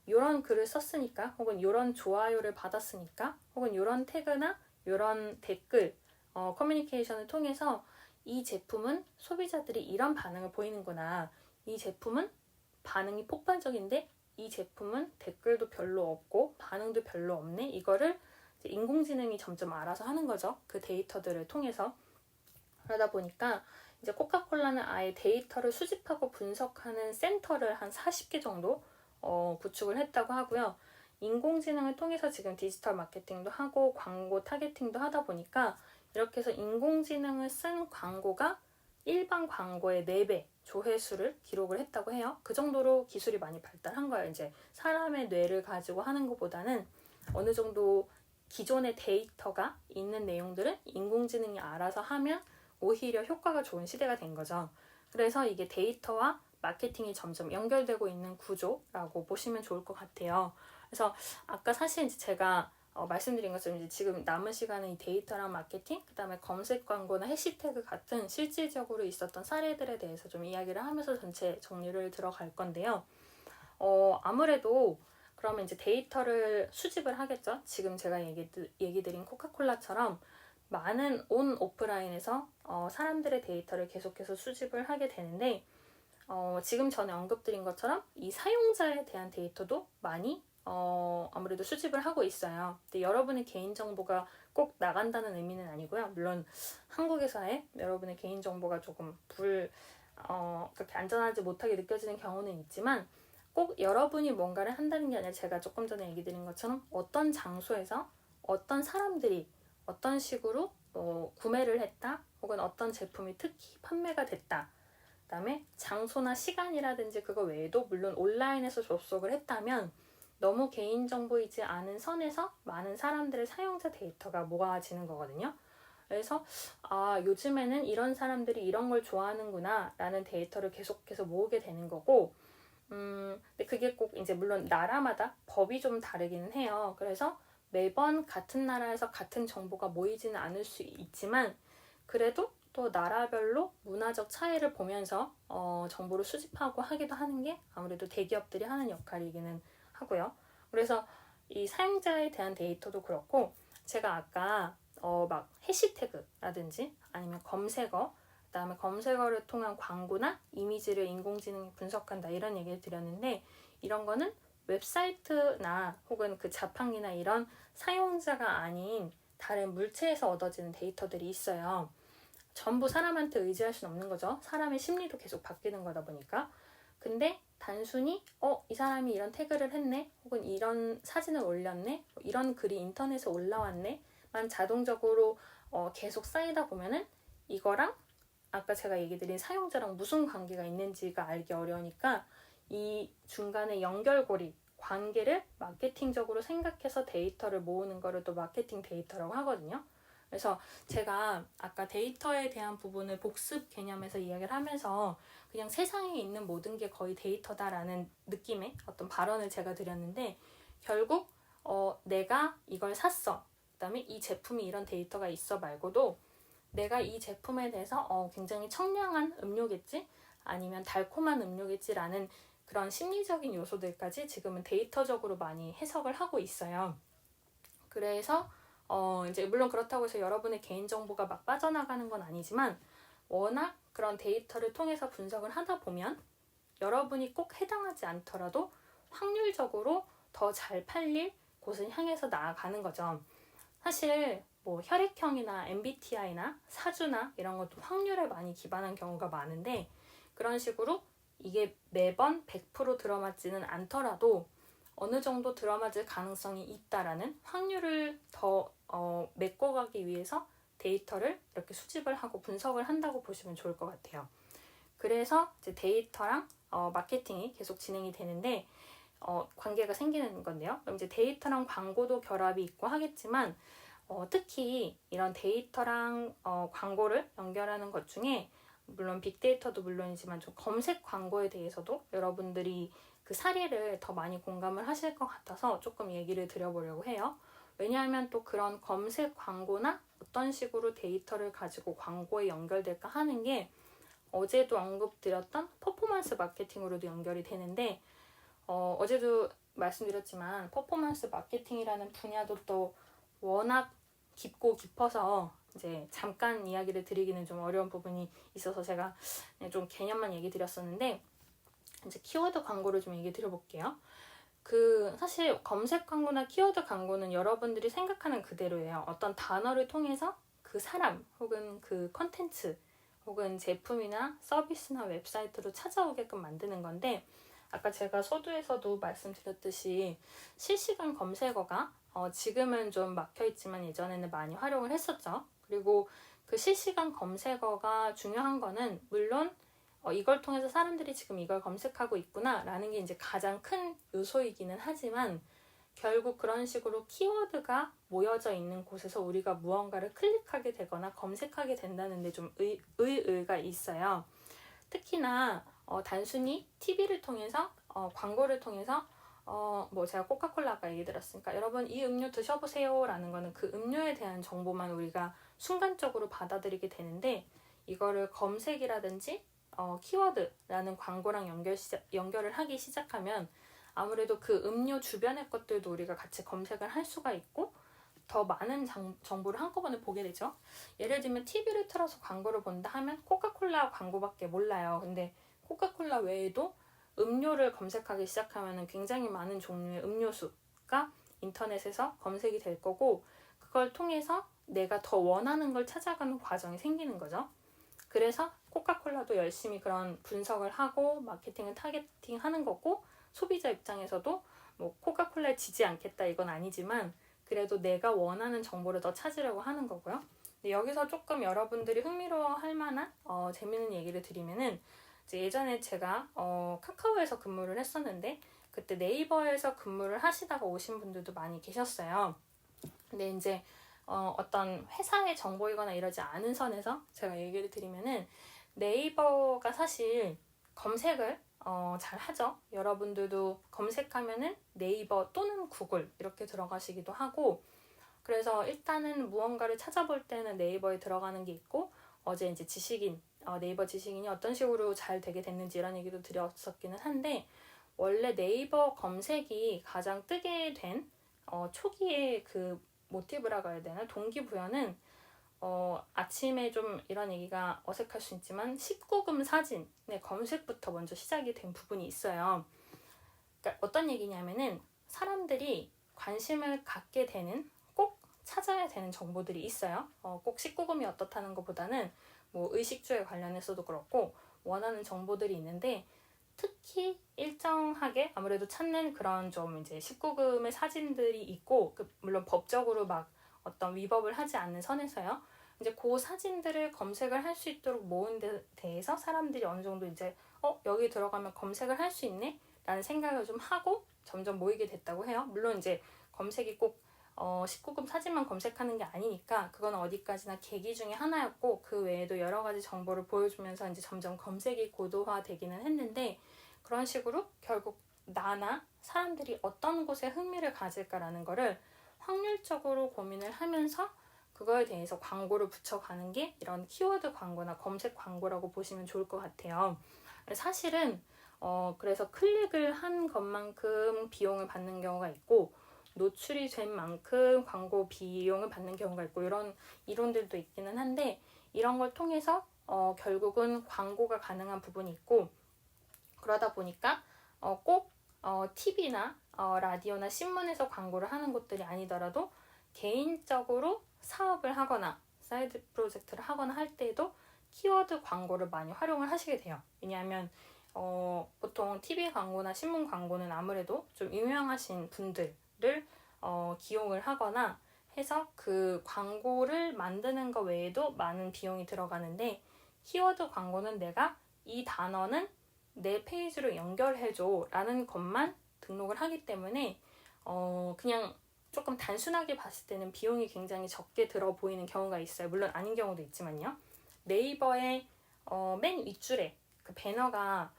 요런 글을 썼으니까, 혹은 요런 좋아요를 받았으니까, 혹은 요런 태그나 요런 댓글, 커뮤니케이션을 통해서 이 제품은 소비자들이 이런 반응을 보이는구나. 이 제품은 반응이 폭발적인데 이 제품은 댓글도 별로 없고 반응도 별로 없네. 이거를 인공지능이 점점 알아서 하는 거죠. 그 데이터들을 통해서. 그러다 보니까 이제 코카콜라는 아예 데이터를 수집하고 분석하는 센터를 한 40개 정도 구축을 했다고 하고요. 인공지능을 통해서 지금 디지털 마케팅도 하고 광고 타겟팅도 하다 보니까 이렇게 해서 인공지능을 쓴 광고가 일반 광고의 4배 조회수를 기록을 했다고 해요. 그 정도로 기술이 많이 발달한 거예요. 이제 사람의 뇌를 가지고 하는 것보다는 어느 정도 기존의 데이터가 있는 내용들은 인공지능이 알아서 하면 오히려 효과가 좋은 시대가 된 거죠. 그래서 이게 데이터와 마케팅이 점점 연결되고 있는 구조라고 보시면 좋을 것 같아요. 그래서 아까 사실 이제 제가 말씀드린 것처럼 이제 지금 남은 시간은 이 데이터랑 마케팅, 그 다음에 검색 광고나 해시태그 같은 실질적으로 있었던 사례들에 대해서 좀 이야기를 하면서 전체 정리를 들어갈 건데요. 아무래도 그러면 이제 데이터를 수집을 하겠죠. 지금 제가 얘기 드린 코카콜라처럼 많은 온 오프라인에서 사람들의 데이터를 계속해서 수집을 하게 되는데 지금 전에 언급드린 것처럼 이 사용자에 대한 데이터도 많이 아무래도 수집을 하고 있어요. 근데 여러분의 개인정보가 꼭 나간다는 의미는 아니고요. 물론 한국에서의 여러분의 개인정보가 조금 그렇게 안전하지 못하게 느껴지는 경우는 있지만 꼭 여러분이 뭔가를 한다는 게 아니라 제가 조금 전에 얘기 드린 것처럼 어떤 장소에서 어떤 사람들이 어떤 식으로 구매를 했다, 혹은 어떤 제품이 특히 판매가 됐다, 그 다음에 장소나 시간이라든지 그거 외에도 물론 온라인에서 접속을 했다면 너무 개인정보이지 않은 선에서 많은 사람들의 사용자 데이터가 모아지는 거거든요. 그래서 요즘에는 이런 사람들이 이런 걸 좋아하는구나 라는 데이터를 계속해서 모으게 되는 거고, 근데 그게 꼭 이제 물론 나라마다 법이 좀 다르기는 해요. 그래서 매번 같은 나라에서 같은 정보가 모이지는 않을 수 있지만 그래도 또 나라별로 문화적 차이를 보면서 정보를 수집하고 하기도 하는 게 아무래도 대기업들이 하는 역할이기는 하고요. 그래서 이 사용자에 대한 데이터도 그렇고, 제가 아까 막 해시태그라든지 아니면 검색어, 그다음에 검색어를 통한 광고나 이미지를 인공지능이 분석한다 이런 얘기를 드렸는데, 이런 거는 웹사이트나 혹은 그 자판기나 이런 사용자가 아닌 다른 물체에서 얻어지는 데이터들이 있어요. 전부 사람한테 의지할 수는 없는 거죠. 사람의 심리도 계속 바뀌는 거다 보니까. 근데 단순히 이 사람이 이런 태그를 했네, 혹은 이런 사진을 올렸네, 이런 글이 인터넷에 올라왔네 만 자동적으로 계속 쌓이다 보면은 이거랑 아까 제가 얘기 드린 사용자랑 무슨 관계가 있는지가 알기 어려우니까 이 중간에 연결고리, 관계를 마케팅적으로 생각해서 데이터를 모으는 거를 또 마케팅 데이터라고 하거든요. 그래서 제가 아까 데이터에 대한 부분을 복습 개념에서 이야기를 하면서 그냥 세상에 있는 모든 게 거의 데이터다라는 느낌의 어떤 발언을 제가 드렸는데, 결국 내가 이걸 샀어, 그 다음에 이 제품이 이런 데이터가 있어 말고도 내가 이 제품에 대해서 굉장히 청량한 음료겠지, 아니면 달콤한 음료겠지라는 그런 심리적인 요소들까지 지금은 데이터적으로 많이 해석을 하고 있어요. 그래서 이제 물론 그렇다고 해서 여러분의 개인정보가 막 빠져나가는 건 아니지만, 워낙 그런 데이터를 통해서 분석을 하다 보면 여러분이 꼭 해당하지 않더라도 확률적으로 더 잘 팔릴 곳을 향해서 나아가는 거죠. 사실 뭐 혈액형이나 MBTI나 사주나 이런 것도 확률에 많이 기반한 경우가 많은데, 그런 식으로 이게 매번 100% 들어맞지는 않더라도 어느 정도 들어맞을 가능성이 있다라는 확률을 더 메꿔가기 위해서 데이터를 이렇게 수집을 하고 분석을 한다고 보시면 좋을 것 같아요. 그래서 이제 데이터랑 마케팅이 계속 진행이 되는데, 관계가 생기는 건데요. 그럼 이제 데이터랑 광고도 결합이 있고 하겠지만 특히 이런 데이터랑 광고를 연결하는 것 중에 물론 빅데이터도 물론이지만 좀 검색 광고에 대해서도 여러분들이 그 사례를 더 많이 공감을 하실 것 같아서 조금 얘기를 드려보려고 해요. 왜냐하면 또 그런 검색 광고나 어떤 식으로 데이터를 가지고 광고에 연결될까 하는 게 어제도 언급드렸던 퍼포먼스 마케팅으로도 연결이 되는데 어제도 말씀드렸지만 퍼포먼스 마케팅이라는 분야도 또 워낙 깊고 깊어서 이제 잠깐 이야기를 드리기는 좀 어려운 부분이 있어서 제가 그냥 좀 개념만 얘기 드렸었는데 이제 키워드 광고를 좀 얘기 드려볼게요. 사실 검색 광고나 키워드 광고는 여러분들이 생각하는 그대로예요. 어떤 단어를 통해서 그 사람 혹은 그 컨텐츠 혹은 제품이나 서비스나 웹사이트로 찾아오게끔 만드는 건데 아까 제가 서두에서도 말씀드렸듯이 실시간 검색어가 지금은 좀 막혀있지만 예전에는 많이 활용을 했었죠. 그리고 그 실시간 검색어가 중요한 거는 물론 이걸 통해서 사람들이 지금 이걸 검색하고 있구나 라는 게 이제 가장 큰 요소이기는 하지만 결국 그런 식으로 키워드가 모여져 있는 곳에서 우리가 무언가를 클릭하게 되거나 검색하게 된다는 데 좀 의의가 있어요. 특히나 단순히 TV를 통해서 광고를 통해서 뭐 제가 코카콜라 아까 얘기 들었으니까 여러분 이 음료 드셔보세요 라는 거는 그 음료에 대한 정보만 우리가 순간적으로 받아들이게 되는데 이거를 검색이라든지 키워드라는 광고랑 연결을 하기 시작하면 아무래도 그 음료 주변의 것들도 우리가 같이 검색을 할 수가 있고 더 많은 정보를 한꺼번에 보게 되죠. 예를 들면 TV를 틀어서 광고를 본다 하면 코카콜라 광고밖에 몰라요. 근데 코카콜라 외에도 음료를 검색하기 시작하면 굉장히 많은 종류의 음료수가 인터넷에서 검색이 될 거고 그걸 통해서 내가 더 원하는 걸 찾아가는 과정이 생기는 거죠. 그래서 코카콜라도 열심히 그런 분석을 하고 마케팅을 타겟팅하는 거고 소비자 입장에서도 뭐 코카콜라에 지지 않겠다 이건 아니지만 그래도 내가 원하는 정보를 더 찾으려고 하는 거고요. 근데 여기서 조금 여러분들이 흥미로워할 만한 재밌는 얘기를 드리면은 이제 예전에 제가 카카오에서 근무를 했었는데 그때 네이버에서 근무를 하시다가 오신 분들도 많이 계셨어요. 근데 이제 어떤 회사의 정보이거나 이러지 않은 선에서 제가 얘기를 드리면은 네이버가 사실 검색을 잘 하죠. 여러분들도 검색하면은 네이버 또는 구글 이렇게 들어가시기도 하고 그래서 일단은 무언가를 찾아볼 때는 네이버에 들어가는 게 있고 어제 이제 네이버 지식인이 어떤 식으로 잘 되게 됐는지 이런 얘기도 드렸었기는 한데 원래 네이버 검색이 가장 뜨게 된 초기의 그 모티브라고 해야 되나 동기부여는 아침에 좀 이런 얘기가 어색할 수 있지만 19금 사진의 검색부터 먼저 시작이 된 부분이 있어요. 그러니까 어떤 얘기냐면은 사람들이 관심을 갖게 되는 꼭 찾아야 되는 정보들이 있어요. 꼭 19금이 어떻다는 것보다는 뭐 의식주에 관련해서도 그렇고 원하는 정보들이 있는데 특히 일정하게 아무래도 찾는 그런 좀 이제 19금의 사진들이 있고 물론 법적으로 막 어떤 위법을 하지 않는 선에서요. 이제 그 사진들을 검색을 할 수 있도록 모은 데 대해서 사람들이 어느 정도 이제 여기 들어가면 검색을 할 수 있네? 라는 생각을 좀 하고 점점 모이게 됐다고 해요. 물론 이제 검색이 꼭 19금 사진만 검색하는 게 아니니까 그건 어디까지나 계기 중에 하나였고 그 외에도 여러 가지 정보를 보여주면서 이제 점점 검색이 고도화되기는 했는데 그런 식으로 결국 나나 사람들이 어떤 곳에 흥미를 가질까라는 거를 확률적으로 고민을 하면서 그거에 대해서 광고를 붙여가는 게 이런 키워드 광고나 검색 광고라고 보시면 좋을 것 같아요. 사실은 그래서 클릭을 한 것만큼 비용을 받는 경우가 있고 노출이 된 만큼 광고 비용을 받는 경우가 있고 이런 이론들도 있기는 한데 이런 걸 통해서 결국은 광고가 가능한 부분이 있고 그러다 보니까 꼭 TV나 라디오나 신문에서 광고를 하는 곳들이 아니더라도 개인적으로 사업을 하거나 사이드 프로젝트를 하거나 할 때에도 키워드 광고를 많이 활용을 하시게 돼요. 왜냐하면 보통 TV 광고나 신문 광고는 아무래도 좀 유명하신 분들을 기용을 하거나 해서 그 광고를 만드는 것 외에도 많은 비용이 들어가는데 키워드 광고는 내가 이 단어는 내 페이지로 연결해줘 라는 것만 등록을 하기 때문에 그냥 조금 단순하게 봤을 때는 비용이 굉장히 적게 들어 보이는 경우가 있어요. 물론 아닌 경우도 있지만요. 네이버의 맨 윗줄에 그 배너가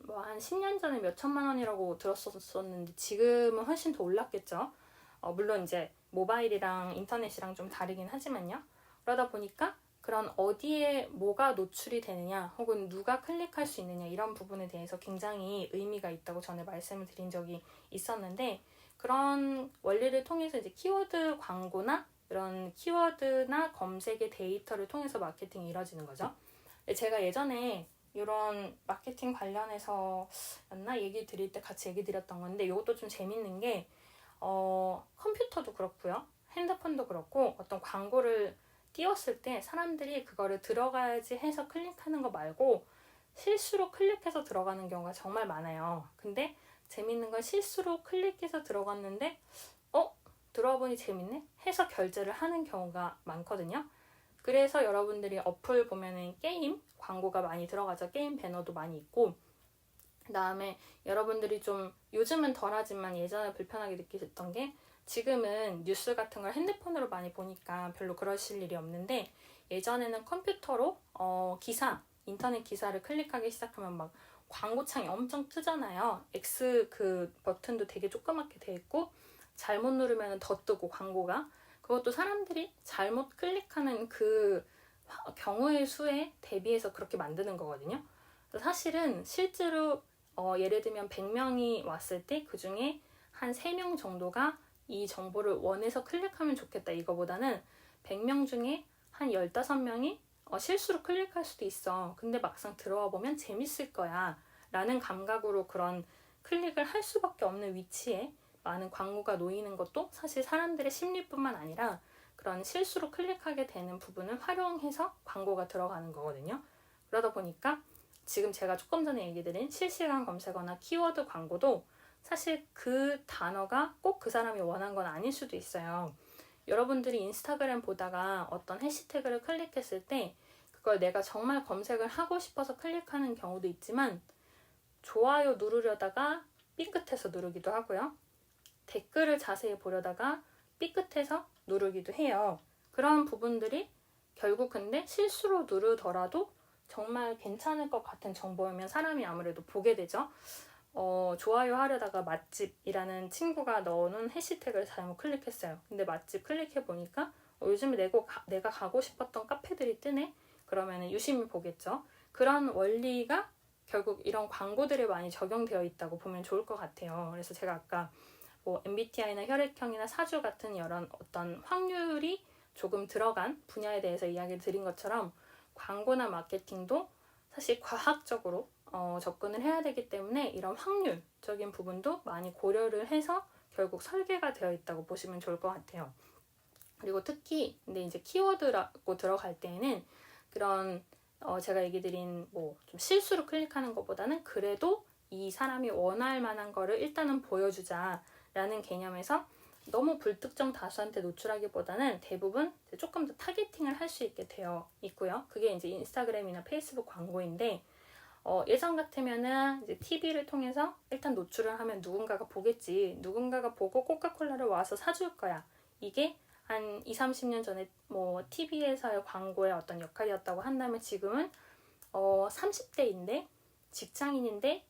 뭐 한 10년 전에 몇 천만 원이라고 들었었는데 지금은 훨씬 더 올랐겠죠. 물론 이제 모바일이랑 인터넷이랑 좀 다르긴 하지만요. 그러다 보니까 그런 어디에 뭐가 노출이 되느냐 혹은 누가 클릭할 수 있느냐 이런 부분에 대해서 굉장히 의미가 있다고 전에 말씀을 드린 적이 있었는데, 그런 원리를 통해서 이제 키워드 광고나 이런 키워드나 검색의 데이터를 통해서 마케팅이 이루어지는 거죠. 제가 예전에 이런 마케팅 관련해서 얘기 드릴 때 같이 얘기 드렸던 건데, 이것도 좀 재밌는 게 컴퓨터도 그렇고요, 핸드폰도 그렇고 어떤 광고를 띄웠을 때 사람들이 그거를 들어가야지 해서 클릭하는 거 말고 실수로 클릭해서 들어가는 경우가 정말 많아요. 근데 재밌는 건 실수로 클릭해서 들어갔는데 들어와 보니 재밌네 해서 결제를 하는 경우가 많거든요. 그래서 여러분들이 어플 보면은 게임 광고가 많이 들어가죠. 게임 배너도 많이 있고, 그 다음에 여러분들이 좀 요즘은 덜하지만 예전에 불편하게 느끼셨던 게, 지금은 뉴스 같은 걸 핸드폰으로 많이 보니까 별로 그러실 일이 없는데, 예전에는 컴퓨터로 인터넷 기사를 클릭하기 시작하면 막 광고창이 엄청 뜨잖아요. X 그 버튼도 되게 조그맣게 돼 있고 잘못 누르면 더 뜨고 광고가, 그것도 사람들이 잘못 클릭하는 그 경우의 수에 대비해서 그렇게 만드는 거거든요. 사실은 실제로 예를 들면 100명이 왔을 때 그 중에 한 3명 정도가 이 정보를 원해서 클릭하면 좋겠다 이거보다는 100명 중에 한 15명이 실수로 클릭할 수도 있어. 근데 막상 들어와 보면 재밌을 거야 라는 감각으로 그런 클릭을 할 수밖에 없는 위치에 많은 광고가 놓이는 것도 사실 사람들의 심리뿐만 아니라 그런 실수로 클릭하게 되는 부분을 활용해서 광고가 들어가는 거거든요. 그러다 보니까 지금 제가 조금 전에 얘기 드린 실시간 검색어나 키워드 광고도 사실 그 단어가 꼭 그 사람이 원한 건 아닐 수도 있어요. 여러분들이 인스타그램 보다가 어떤 해시태그를 클릭했을 때 그걸 내가 정말 검색을 하고 싶어서 클릭하는 경우도 있지만, 좋아요 누르려다가 삐끗해서 누르기도 하고요. 댓글을 자세히 보려다가 삐끗해서 누르기도 해요. 그런 부분들이 결국 근데 실수로 누르더라도 정말 괜찮을 것 같은 정보이면 사람이 아무래도 보게 되죠. 좋아요 하려다가 맛집이라는 친구가 넣어놓은 해시태그를 잘못 클릭했어요. 근데 맛집 클릭해보니까 요즘에 내가 가고 싶었던 카페들이 뜨네? 그러면 유심히 보겠죠. 그런 원리가 결국 이런 광고들에 많이 적용되어 있다고 보면 좋을 것 같아요. 그래서 제가 아까 MBTI나 혈액형이나 사주 같은 이런 어떤 확률이 조금 들어간 분야에 대해서 이야기를 드린 것처럼, 광고나 마케팅도 사실 과학적으로 접근을 해야 되기 때문에 이런 확률적인 부분도 많이 고려를 해서 결국 설계가 되어 있다고 보시면 좋을 것 같아요. 그리고 특히 근데 이제 키워드라고 들어갈 때에는 그런 제가 얘기 드린 좀 실수로 클릭하는 것보다는 그래도 이 사람이 원할 만한 거를 일단은 보여주자라는 개념에서 너무 불특정 다수한테 노출하기보다는 대부분 조금 더 타겟팅을 할 수 있게 되어 있고요. 그게 이제 인스타그램이나 페이스북 광고인데, 예전 같으면은 이제 TV를 통해서 일단 노출을 하면 누군가가 보겠지. 누군가가 보고 코카콜라를 와서 사줄 거야. 이게 한 20-30년 전에 TV에서의 광고의 어떤 역할이었다고 한다면, 지금은 30대인데 직장인인데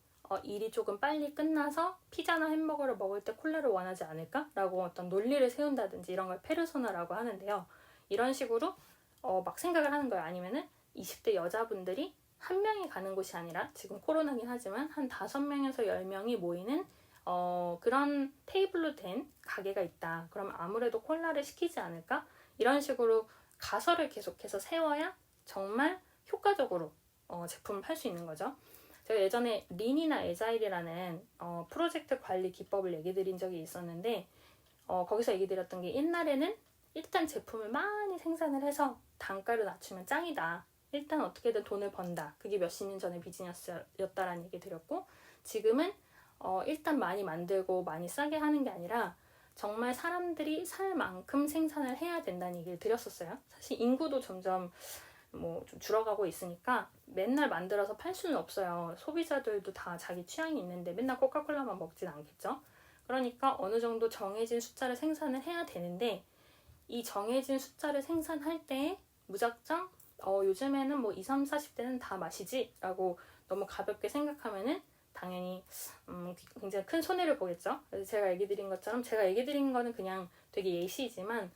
일이 조금 빨리 끝나서 피자나 햄버거를 먹을 때 콜라를 원하지 않을까? 라고 어떤 논리를 세운다든지 이런 걸 페르소나라고 하는데요. 이런 식으로 막 생각을 하는 거예요. 아니면은 20대 여자분들이 한 명이 가는 곳이 아니라, 지금 코로나긴 하지만 한 5명에서 10명이 모이는 그런 테이블로 된 가게가 있다. 그럼 아무래도 콜라를 시키지 않을까? 이런 식으로 가설을 계속해서 세워야 정말 효과적으로 제품을 팔 수 있는 거죠. 제가 예전에 린이나 에자일이라는 프로젝트 관리 기법을 얘기 드린 적이 있었는데, 거기서 얘기 드렸던 게, 옛날에는 일단 제품을 많이 생산을 해서 단가를 낮추면 짱이다. 일단 어떻게든 돈을 번다. 그게 몇십 년 전의 비즈니스였다라는 얘기 드렸고, 지금은 일단 많이 만들고 많이 싸게 하는 게 아니라 정말 사람들이 살 만큼 생산을 해야 된다는 얘기를 드렸었어요. 사실 인구도 점점 좀 줄어가고 있으니까 맨날 만들어서 팔 수는 없어요. 소비자들도 다 자기 취향이 있는데 맨날 코카콜라만 먹진 않겠죠. 그러니까 어느 정도 정해진 숫자를 생산을 해야 되는데 이 정해진 숫자를 생산할 때 무작정 요즘에는 뭐 20, 30, 40대는 다 마시지 라고 너무 가볍게 생각하면은 당연히 굉장히 큰 손해를 보겠죠. 그래서 제가 얘기 드린 것처럼, 제가 얘기 드린 거는 그냥 되게 예시이지만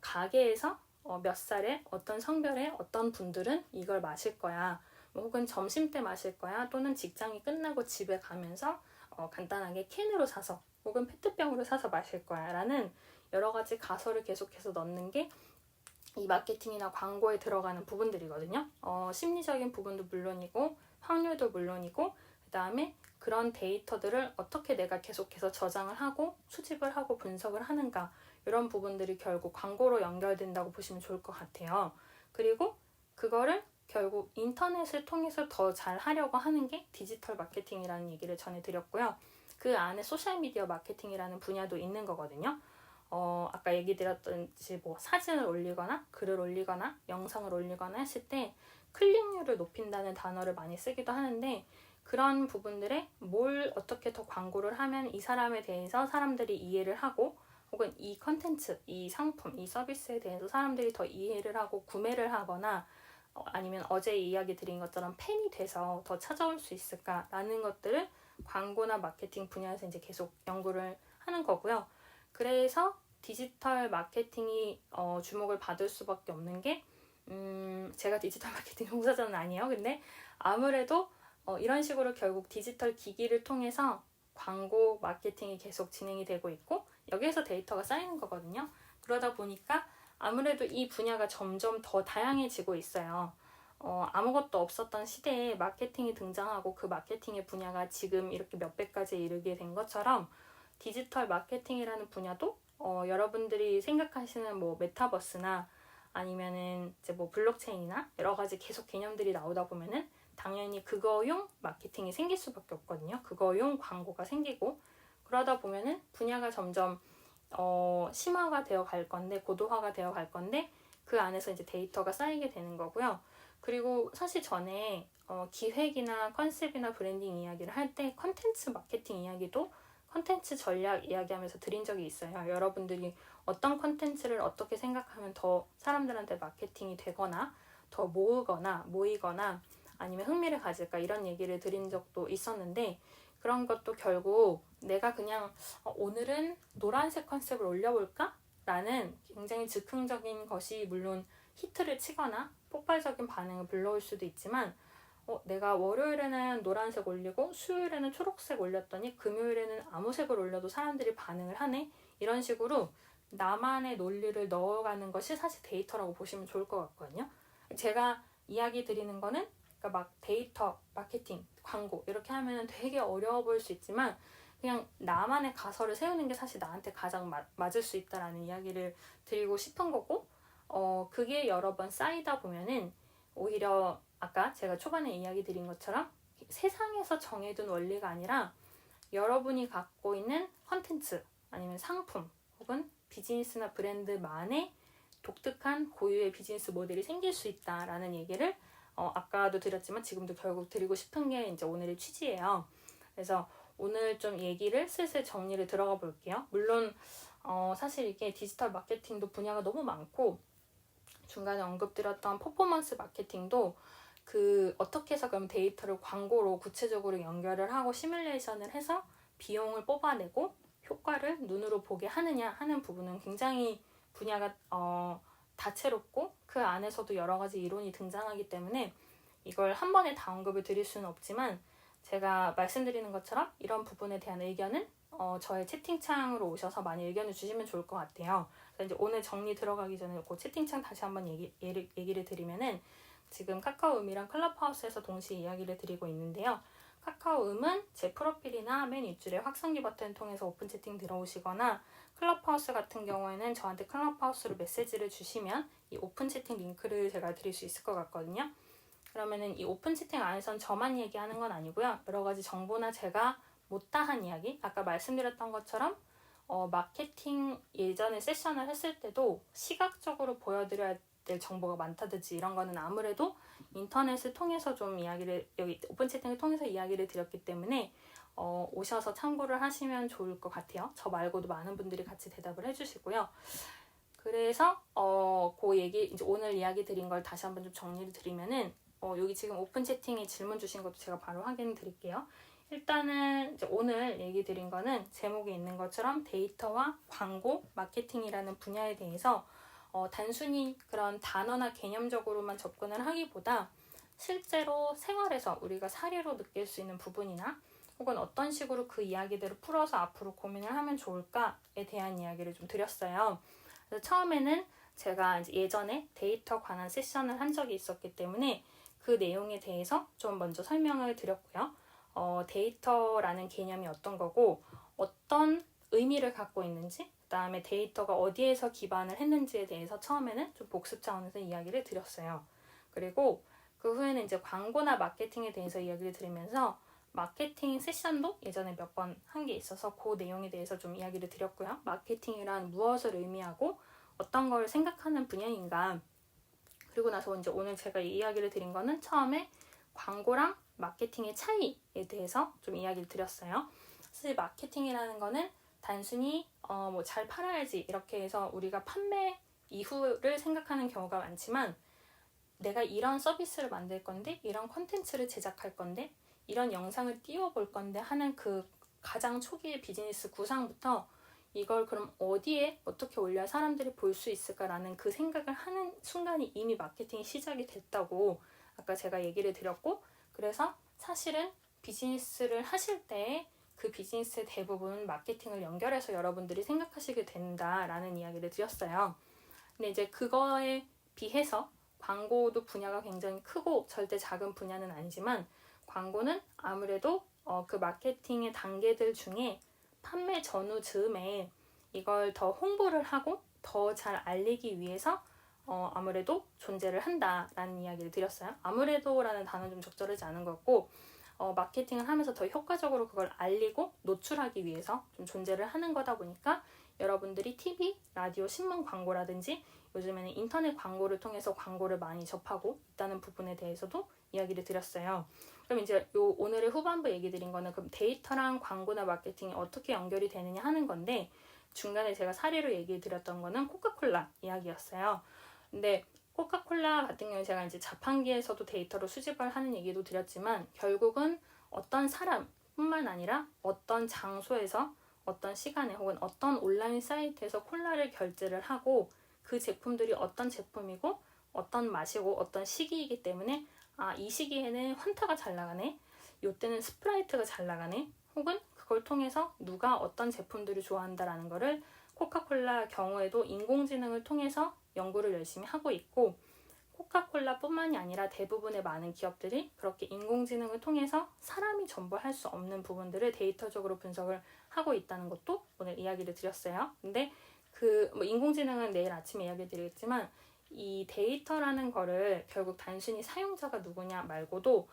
가게에서 몇 살에 어떤 성별의 어떤 분들은 이걸 마실 거야, 뭐 혹은 점심 때 마실 거야, 또는 직장이 끝나고 집에 가면서 간단하게 캔으로 사서 혹은 페트병으로 사서 마실 거야 라는 여러 가지 가설을 계속해서 넣는 게 이 마케팅이나 광고에 들어가는 부분들이거든요. 심리적인 부분도 물론이고 확률도 물론이고, 그 다음에 그런 데이터들을 어떻게 내가 계속해서 저장을 하고 수집을 하고 분석을 하는가, 이런 부분들이 결국 광고로 연결된다고 보시면 좋을 것 같아요. 그리고 그거를 결국 인터넷을 통해서 더 잘 하려고 하는 게 디지털 마케팅이라는 얘기를 전해드렸고요. 그 안에 소셜미디어 마케팅이라는 분야도 있는 거거든요. 아까 얘기 드렸듯이 뭐 사진을 올리거나 글을 올리거나 영상을 올리거나 했을 때 클릭률을 높인다는 단어를 많이 쓰기도 하는데, 그런 부분들에 뭘 어떻게 더 광고를 하면 이 사람에 대해서 사람들이 이해를 하고, 혹은 이 컨텐츠, 이 상품, 이 서비스에 대해서 사람들이 더 이해를 하고 구매를 하거나 아니면 어제 이야기 드린 것처럼 팬이 돼서 더 찾아올 수 있을까라는 것들을 광고나 마케팅 분야에서 이제 계속 연구를 하는 거고요. 그래서 디지털 마케팅이 주목을 받을 수밖에 없는 게, 제가 디지털 마케팅 종사자는 아니에요. 근데 아무래도 이런 식으로 결국 디지털 기기를 통해서 광고 마케팅이 계속 진행이 되고 있고, 여기에서 데이터가 쌓이는 거거든요. 그러다 보니까 아무래도 이 분야가 점점 더 다양해지고 있어요. 아무것도 없었던 시대에 마케팅이 등장하고 그 마케팅의 분야가 지금 이렇게 몇 배까지 이르게 된 것처럼, 디지털 마케팅이라는 분야도 여러분들이 생각하시는 뭐 메타버스나 아니면은 이제 뭐 블록체인이나 여러 가지 계속 개념들이 나오다 보면은 당연히 그거용 마케팅이 생길 수밖에 없거든요. 그거용 광고가 생기고, 그러다 보면은 분야가 점점 심화가 되어 갈 건데, 고도화가 되어 갈 건데, 그 안에서 이제 데이터가 쌓이게 되는 거고요. 그리고 사실 전에 기획이나 컨셉이나 브랜딩 이야기를 할 때 컨텐츠 마케팅 이야기도 컨텐츠 전략 이야기하면서 드린 적이 있어요. 여러분들이 어떤 컨텐츠를 어떻게 생각하면 더 사람들한테 마케팅이 되거나 더 모이거나 아니면 흥미를 가질까, 이런 얘기를 드린 적도 있었는데, 그런 것도 결국 내가 그냥 오늘은 노란색 컨셉을 올려볼까? 라는 굉장히 즉흥적인 것이 물론 히트를 치거나 폭발적인 반응을 불러올 수도 있지만, 내가 월요일에는 노란색 올리고 수요일에는 초록색 올렸더니 금요일에는 아무 색을 올려도 사람들이 반응을 하네? 이런 식으로 나만의 논리를 넣어가는 것이 사실 데이터라고 보시면 좋을 것 같거든요. 제가 이야기 드리는 거는 그러니까 막 데이터, 마케팅, 광고 이렇게 하면 되게 어려워 보일 수 있지만, 그냥 나만의 가설을 세우는 게 사실 나한테 가장 맞을 수 있다라는 이야기를 드리고 싶은 거고, 그게 여러 번 쌓이다 보면은 오히려 아까 제가 초반에 이야기 드린 것처럼 세상에서 정해둔 원리가 아니라 여러분이 갖고 있는 컨텐츠 아니면 상품 혹은 비즈니스나 브랜드만의 독특한 고유의 비즈니스 모델이 생길 수 있다라는 얘기를 아까도 드렸지만 지금도 결국 드리고 싶은 게 이제 오늘의 취지예요. 그래서 오늘 좀 얘기를 슬슬 정리를 들어가 볼게요. 물론 사실 이게 디지털 마케팅도 분야가 너무 많고, 중간에 언급드렸던 퍼포먼스 마케팅도 어떻게 해서 그럼 데이터를 광고로 구체적으로 연결을 하고 시뮬레이션을 해서 비용을 뽑아내고 효과를 눈으로 보게 하느냐 하는 부분은 굉장히 분야가 다채롭고 그 안에서도 여러 가지 이론이 등장하기 때문에 이걸 한 번에 다 언급을 드릴 수는 없지만, 제가 말씀드리는 것처럼 이런 부분에 대한 의견은 저의 채팅창으로 오셔서 많이 의견을 주시면 좋을 것 같아요. 그래서 이제 오늘 정리 들어가기 전에 그 채팅창 다시 한번 얘기를 드리면은, 지금 카카오음이랑 클럽하우스에서 동시에 이야기를 드리고 있는데요. 카카오음은 제 프로필이나 맨 윗줄에 확성기 버튼 통해서 오픈 채팅 들어오시거나, 클럽하우스 같은 경우에는 저한테 클럽하우스로 메시지를 주시면 이 오픈 채팅 링크를 제가 드릴 수 있을 것 같거든요. 그러면은 이 오픈 채팅 안에선 저만 얘기하는 건 아니고요. 여러 가지 정보나 제가 못다한 이야기, 아까 말씀드렸던 것처럼 마케팅 예전에 세션을 했을 때도 시각적으로 보여드려야 될 정보가 많다든지 이런 거는 아무래도 인터넷을 통해서 좀 이야기를, 여기 오픈 채팅을 통해서 이야기를 드렸기 때문에 오셔서 참고를 하시면 좋을 것 같아요. 저 말고도 많은 분들이 같이 대답을 해주시고요. 그래서 그 얘기, 이제 오늘 이야기 드린 걸 다시 한번 좀 정리를 드리면은 여기 지금 오픈 채팅에 질문 주신 것도 제가 바로 확인 드릴게요. 일단은 이제 오늘 얘기 드린 거는 제목에 있는 것처럼 데이터와 광고, 마케팅이라는 분야에 대해서 단순히 그런 단어나 개념적으로만 접근을 하기보다 실제로 생활에서 우리가 사례로 느낄 수 있는 부분이나 혹은 어떤 식으로 그 이야기들을 풀어서 앞으로 고민을 하면 좋을까에 대한 이야기를 좀 드렸어요. 그래서 처음에는 제가 이제 예전에 데이터 관한 세션을 한 적이 있었기 때문에 그 내용에 대해서 좀 먼저 설명을 드렸고요. 데이터라는 개념이 어떤 거고 어떤 의미를 갖고 있는지, 그 다음에 데이터가 어디에서 기반을 했는지에 대해서 처음에는 좀 복습 차원에서 이야기를 드렸어요. 그리고 그 후에는 이제 광고나 마케팅에 대해서 이야기를 드리면서 마케팅 세션도 예전에 몇 번 한 게 있어서 그 내용에 대해서 좀 이야기를 드렸고요. 마케팅이란 무엇을 의미하고 어떤 걸 생각하는 분야인가. 그리고 나서 이제 오늘 제가 이야기를 드린 거는 처음에 광고랑 마케팅의 차이에 대해서 좀 이야기를 드렸어요. 사실 마케팅이라는 거는 단순히 뭐 잘 팔아야지 이렇게 해서 우리가 판매 이후를 생각하는 경우가 많지만 내가 이런 서비스를 만들 건데 이런 콘텐츠를 제작할 건데 이런 영상을 띄워볼 건데 하는 그 가장 초기의 비즈니스 구상부터 이걸 그럼 어디에 어떻게 올려야 사람들이 볼 수 있을까라는 그 생각을 하는 순간이 이미 마케팅이 시작이 됐다고 아까 제가 얘기를 드렸고, 그래서 사실은 비즈니스를 하실 때 그 비즈니스의 대부분은 마케팅을 연결해서 여러분들이 생각하시게 된다라는 이야기를 드렸어요. 근데 이제 그거에 비해서 광고도 분야가 굉장히 크고 절대 작은 분야는 아니지만 광고는 아무래도 그 마케팅의 단계들 중에 판매 전후 즈음에 이걸 더 홍보를 하고 더 잘 알리기 위해서 아무래도 존재를 한다라는 이야기를 드렸어요. 아무래도라는 단어는 좀 적절하지 않은 것 같고 마케팅을 하면서 더 효과적으로 그걸 알리고 노출하기 위해서 좀 존재를 하는 거다 보니까 여러분들이 TV, 라디오, 신문 광고라든지 요즘에는 인터넷 광고를 통해서 광고를 많이 접하고 있다는 부분에 대해서도 이야기를 드렸어요. 그럼 이제 오늘의 후반부 얘기 드린 거는 그럼 데이터랑 광고나 마케팅이 어떻게 연결이 되느냐 하는 건데, 중간에 제가 사례로 얘기 드렸던 거는 코카콜라 이야기였어요. 근데 코카콜라 같은 경우는 제가 이제 자판기에서도 데이터로 수집을 하는 얘기도 드렸지만 결국은 어떤 사람뿐만 아니라 어떤 장소에서 어떤 시간에 혹은 어떤 온라인 사이트에서 콜라를 결제를 하고 그 제품들이 어떤 제품이고 어떤 맛이고 어떤 시기이기 때문에 이 시기에는 환타가 잘 나가네, 이때는 스프라이트가 잘 나가네, 혹은 그걸 통해서 누가 어떤 제품들을 좋아한다라는 거를 코카콜라 경우에도 인공지능을 통해서 연구를 열심히 하고 있고, 코카콜라뿐만이 아니라 대부분의 많은 기업들이 그렇게 인공지능을 통해서 사람이 전부 할 수 없는 부분들을 데이터적으로 분석을 하고 있다는 것도 오늘 이야기를 드렸어요. 근데 뭐 인공지능은 내일 아침에 이야기 드리겠지만 이 데이터라는 거를 결국 단순히 사용자가 누구냐 말고도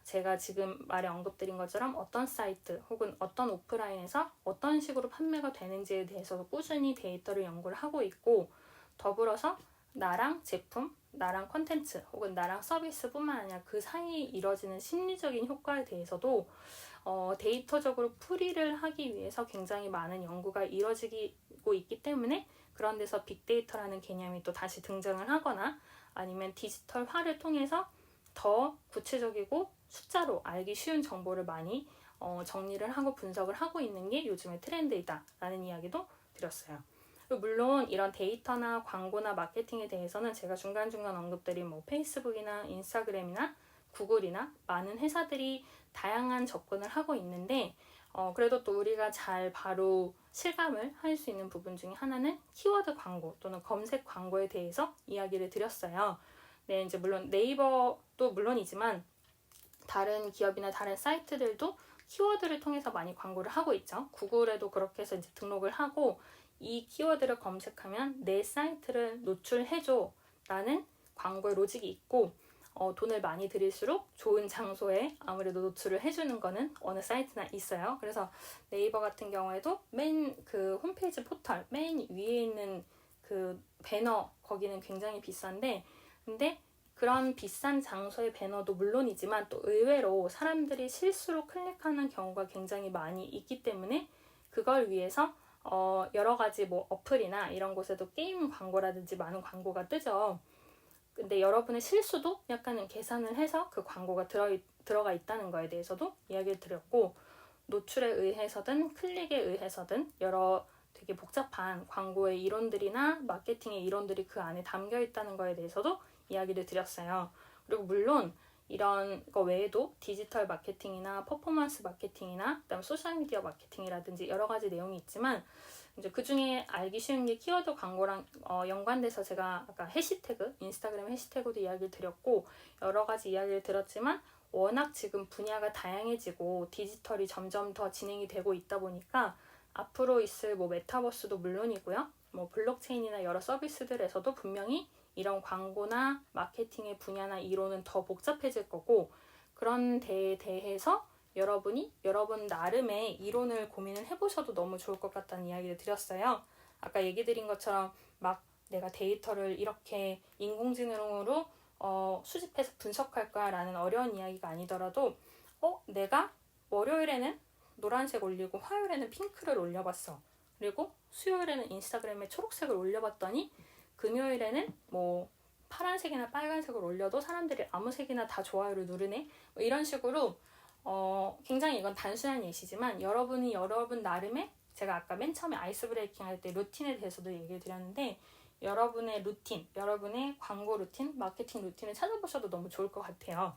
제가 지금 말에 언급드린 것처럼 어떤 사이트 혹은 어떤 오프라인에서 어떤 식으로 판매가 되는지에 대해서도 꾸준히 데이터를 연구를 하고 있고, 더불어서 나랑 제품, 나랑 콘텐츠 혹은 나랑 서비스뿐만 아니라 그 사이에 이뤄지는 심리적인 효과에 대해서도 데이터적으로 풀이를 하기 위해서 굉장히 많은 연구가 이뤄지고 있기 때문에 그런 데서 빅데이터라는 개념이 또 다시 등장을 하거나 아니면 디지털화를 통해서 더 구체적이고 숫자로 알기 쉬운 정보를 많이 정리를 하고 분석을 하고 있는 게 요즘의 트렌드이다라는 이야기도 드렸어요. 물론 이런 데이터나 광고나 마케팅에 대해서는 제가 중간중간 언급드린 뭐 페이스북이나 인스타그램이나 구글이나 많은 회사들이 다양한 접근을 하고 있는데 그래도 또 우리가 잘 바로 실감을 할 수 있는 부분 중에 하나는 키워드 광고 또는 검색 광고에 대해서 이야기를 드렸어요. 네, 이제 물론 네이버도 물론이지만 다른 기업이나 다른 사이트들도 키워드를 통해서 많이 광고를 하고 있죠. 구글에도 그렇게 해서 이제 등록을 하고 이 키워드를 검색하면 내 사이트를 노출해줘 라는 광고의 로직이 있고 돈을 많이 들일수록 좋은 장소에 아무래도 노출을 해주는 거는 어느 사이트나 있어요. 그래서 네이버 같은 경우에도 맨 그 홈페이지 포털 맨 위에 있는 그 배너 거기는 굉장히 비싼데, 근데 그런 비싼 장소의 배너도 물론이지만 또 의외로 사람들이 실수로 클릭하는 경우가 굉장히 많이 있기 때문에 그걸 위해서 여러 가지 뭐 어플이나 이런 곳에도 게임 광고라든지 많은 광고가 뜨죠. 근데 여러분의 실수도 약간은 계산을 해서 그 광고가 들어가 있다는 거에 대해서도 이야기를 드렸고, 노출에 의해서든 클릭에 의해서든 여러 되게 복잡한 광고의 이론들이나 마케팅의 이론들이 그 안에 담겨 있다는 거에 대해서도 이야기를 드렸어요. 그리고 물론 이런 거 외에도 디지털 마케팅이나 퍼포먼스 마케팅이나 그다음 소셜미디어 마케팅이라든지 여러 가지 내용이 있지만, 이제 그 중에 알기 쉬운 게 키워드 광고랑 연관돼서 제가 아까 해시태그, 인스타그램 해시태그도 이야기를 드렸고 여러 가지 이야기를 들었지만, 워낙 지금 분야가 다양해지고 디지털이 점점 더 진행이 되고 있다 보니까 앞으로 있을 뭐 메타버스도 물론이고요, 뭐 블록체인이나 여러 서비스들에서도 분명히 이런 광고나 마케팅의 분야나 이론은 더 복잡해질 거고, 그런 데에 대해서 여러분이 여러분 나름의 이론을 고민을 해보셔도 너무 좋을 것 같다는 이야기를 드렸어요. 아까 얘기 드린 것처럼 막 내가 데이터를 이렇게 인공지능으로 수집해서 분석할 거야 라는 어려운 이야기가 아니더라도 내가 월요일에는 노란색 올리고 화요일에는 핑크를 올려봤어. 그리고 수요일에는 인스타그램에 초록색을 올려봤더니 금요일에는 뭐 파란색이나 빨간색을 올려도 사람들이 아무 색이나 다 좋아요를 누르네. 뭐 이런 식으로 굉장히 이건 단순한 예시지만 여러분이 여러분 나름의, 제가 아까 맨 처음에 아이스 브레이킹 할 때 루틴에 대해서도 얘기를 드렸는데, 여러분의 루틴, 여러분의 광고 루틴, 마케팅 루틴을 찾아보셔도 너무 좋을 것 같아요.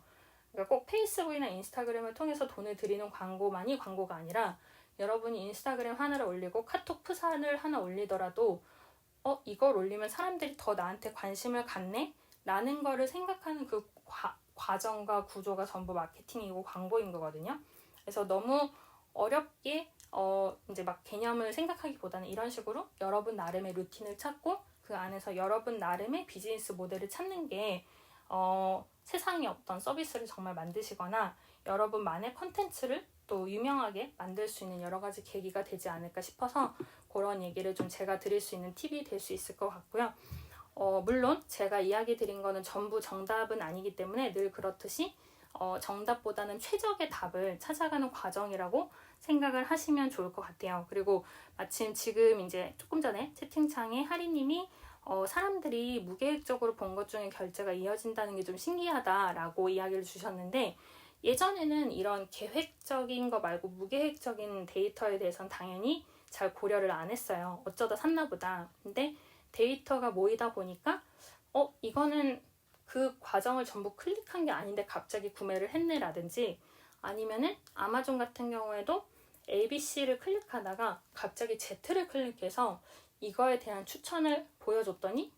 그러니까 꼭 페이스북이나 인스타그램을 통해서 돈을 들이는 광고만이 광고가 아니라, 여러분이 인스타그램 하나를 올리고 카톡 프사를 하나 올리더라도 이걸 올리면 사람들이 더 나한테 관심을 갖네? 라는 거를 생각하는 그 과정과 구조가 전부 마케팅이고 광고인 거거든요. 그래서 너무 어렵게 이제 막 개념을 생각하기보다는 이런 식으로 여러분 나름의 루틴을 찾고 그 안에서 여러분 나름의 비즈니스 모델을 찾는 게 세상에 없던 서비스를 정말 만드시거나 여러분만의 컨텐츠를 또 유명하게 만들 수 있는 여러 가지 계기가 되지 않을까 싶어서 그런 얘기를 좀 제가 드릴 수 있는 팁이 될 수 있을 것 같고요. 물론 제가 이야기 드린 거는 전부 정답은 아니기 때문에 늘 그렇듯이 정답보다는 최적의 답을 찾아가는 과정이라고 생각을 하시면 좋을 것 같아요. 그리고 마침 지금 이제 조금 전에 채팅창에 하리님이 사람들이 무계획적으로 본 것 중에 결제가 이어진다는 게 좀 신기하다라고 이야기를 주셨는데, 예전에는 이런 계획적인 거 말고 무계획적인 데이터에 대해서는 당연히 잘 고려를 안 했어요. 어쩌다 샀나 보다. 근데 데이터가 모이다 보니까 이거는 그 과정을 전부 클릭한 게 아닌데 갑자기 구매를 했네 라든지, 아니면은 아마존 같은 경우에도 ABC를 클릭하다가 갑자기 Z를 클릭해서 이거에 대한 추천을 보여줬더니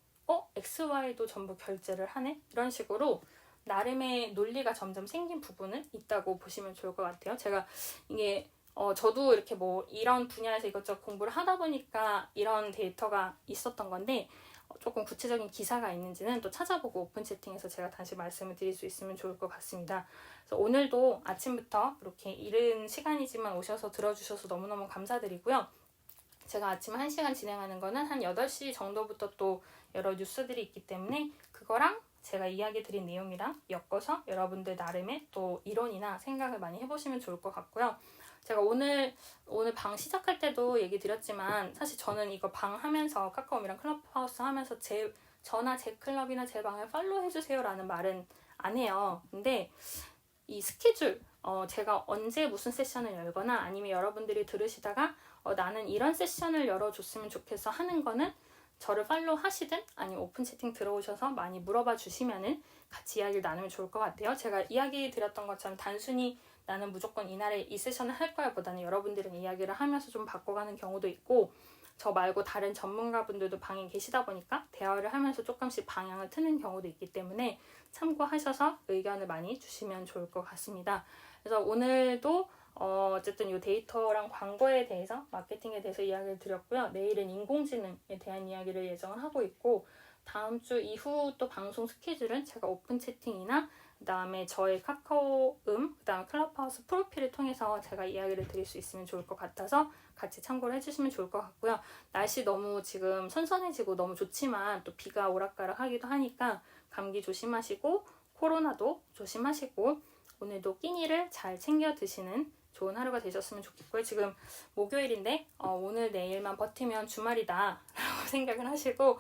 XY도 전부 결제를 하네? 이런 식으로 나름의 논리가 점점 생긴 부분은 있다고 보시면 좋을 것 같아요. 제가 이게 저도 이렇게 뭐 이런 분야에서 이것저것 공부를 하다 보니까 이런 데이터가 있었던 건데, 조금 구체적인 기사가 있는지는 또 찾아보고 오픈 채팅에서 제가 다시 말씀을 드릴 수 있으면 좋을 것 같습니다. 그래서 오늘도 아침부터 이렇게 이른 시간이지만 오셔서 들어주셔서 너무너무 감사드리고요. 제가 아침 1시간 진행하는 거는 한 8시 정도부터 또 여러 뉴스들이 있기 때문에 그거랑 제가 이야기 드린 내용이랑 엮어서 여러분들 나름의 또 이론이나 생각을 많이 해보시면 좋을 것 같고요. 제가 오늘 방 시작할 때도 얘기 드렸지만, 사실 저는 이거 방 하면서 카카오미랑 클럽하우스 하면서 저나 제 클럽이나 제 방을 팔로우 해주세요 라는 말은 안 해요. 근데 이 스케줄, 제가 언제 무슨 세션을 열거나 아니면 여러분들이 들으시다가 나는 이런 세션을 열어줬으면 좋겠어 하는 거는 저를 팔로우 하시든 아니면 오픈 채팅 들어오셔서 많이 물어봐 주시면은 같이 이야기를 나누면 좋을 것 같아요. 제가 이야기 드렸던 것처럼 단순히 나는 무조건 이날에 이 세션을 할 거야 보다는 여러분들이랑 이야기를 하면서 좀 바꿔가는 경우도 있고, 저 말고 다른 전문가분들도 방에 계시다 보니까 대화를 하면서 조금씩 방향을 트는 경우도 있기 때문에 참고하셔서 의견을 많이 주시면 좋을 것 같습니다. 그래서 오늘도 어쨌든 이 데이터랑 광고에 대해서, 마케팅에 대해서 이야기를 드렸고요. 내일은 인공지능에 대한 이야기를 예정을 하고 있고, 다음 주 이후 또 방송 스케줄은 제가 오픈 채팅이나 그 다음에 저의 카카오음, 그 다음에 클럽하우스 프로필을 통해서 제가 이야기를 드릴 수 있으면 좋을 것 같아서 같이 참고를 해주시면 좋을 것 같고요. 날씨 너무 지금 선선해지고 너무 좋지만 또 비가 오락가락 하기도 하니까 감기 조심하시고 코로나도 조심하시고 오늘도 끼니를 잘 챙겨 드시는 좋은 하루가 되셨으면 좋겠고요. 지금 목요일인데 오늘 내일만 버티면 주말이다 라고 생각을 하시고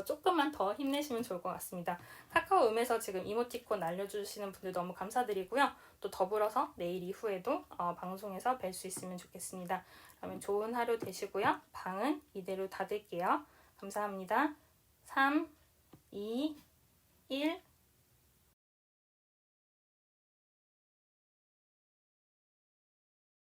조금만 더 힘내시면 좋을 것 같습니다. 카카오음에서 지금 이모티콘 날려주시는 분들 너무 감사드리고요. 또 더불어서 내일 이후에도 방송에서 뵐 수 있으면 좋겠습니다. 그러면 좋은 하루 되시고요. 방은 이대로 닫을게요. 감사합니다. 3, 2, 1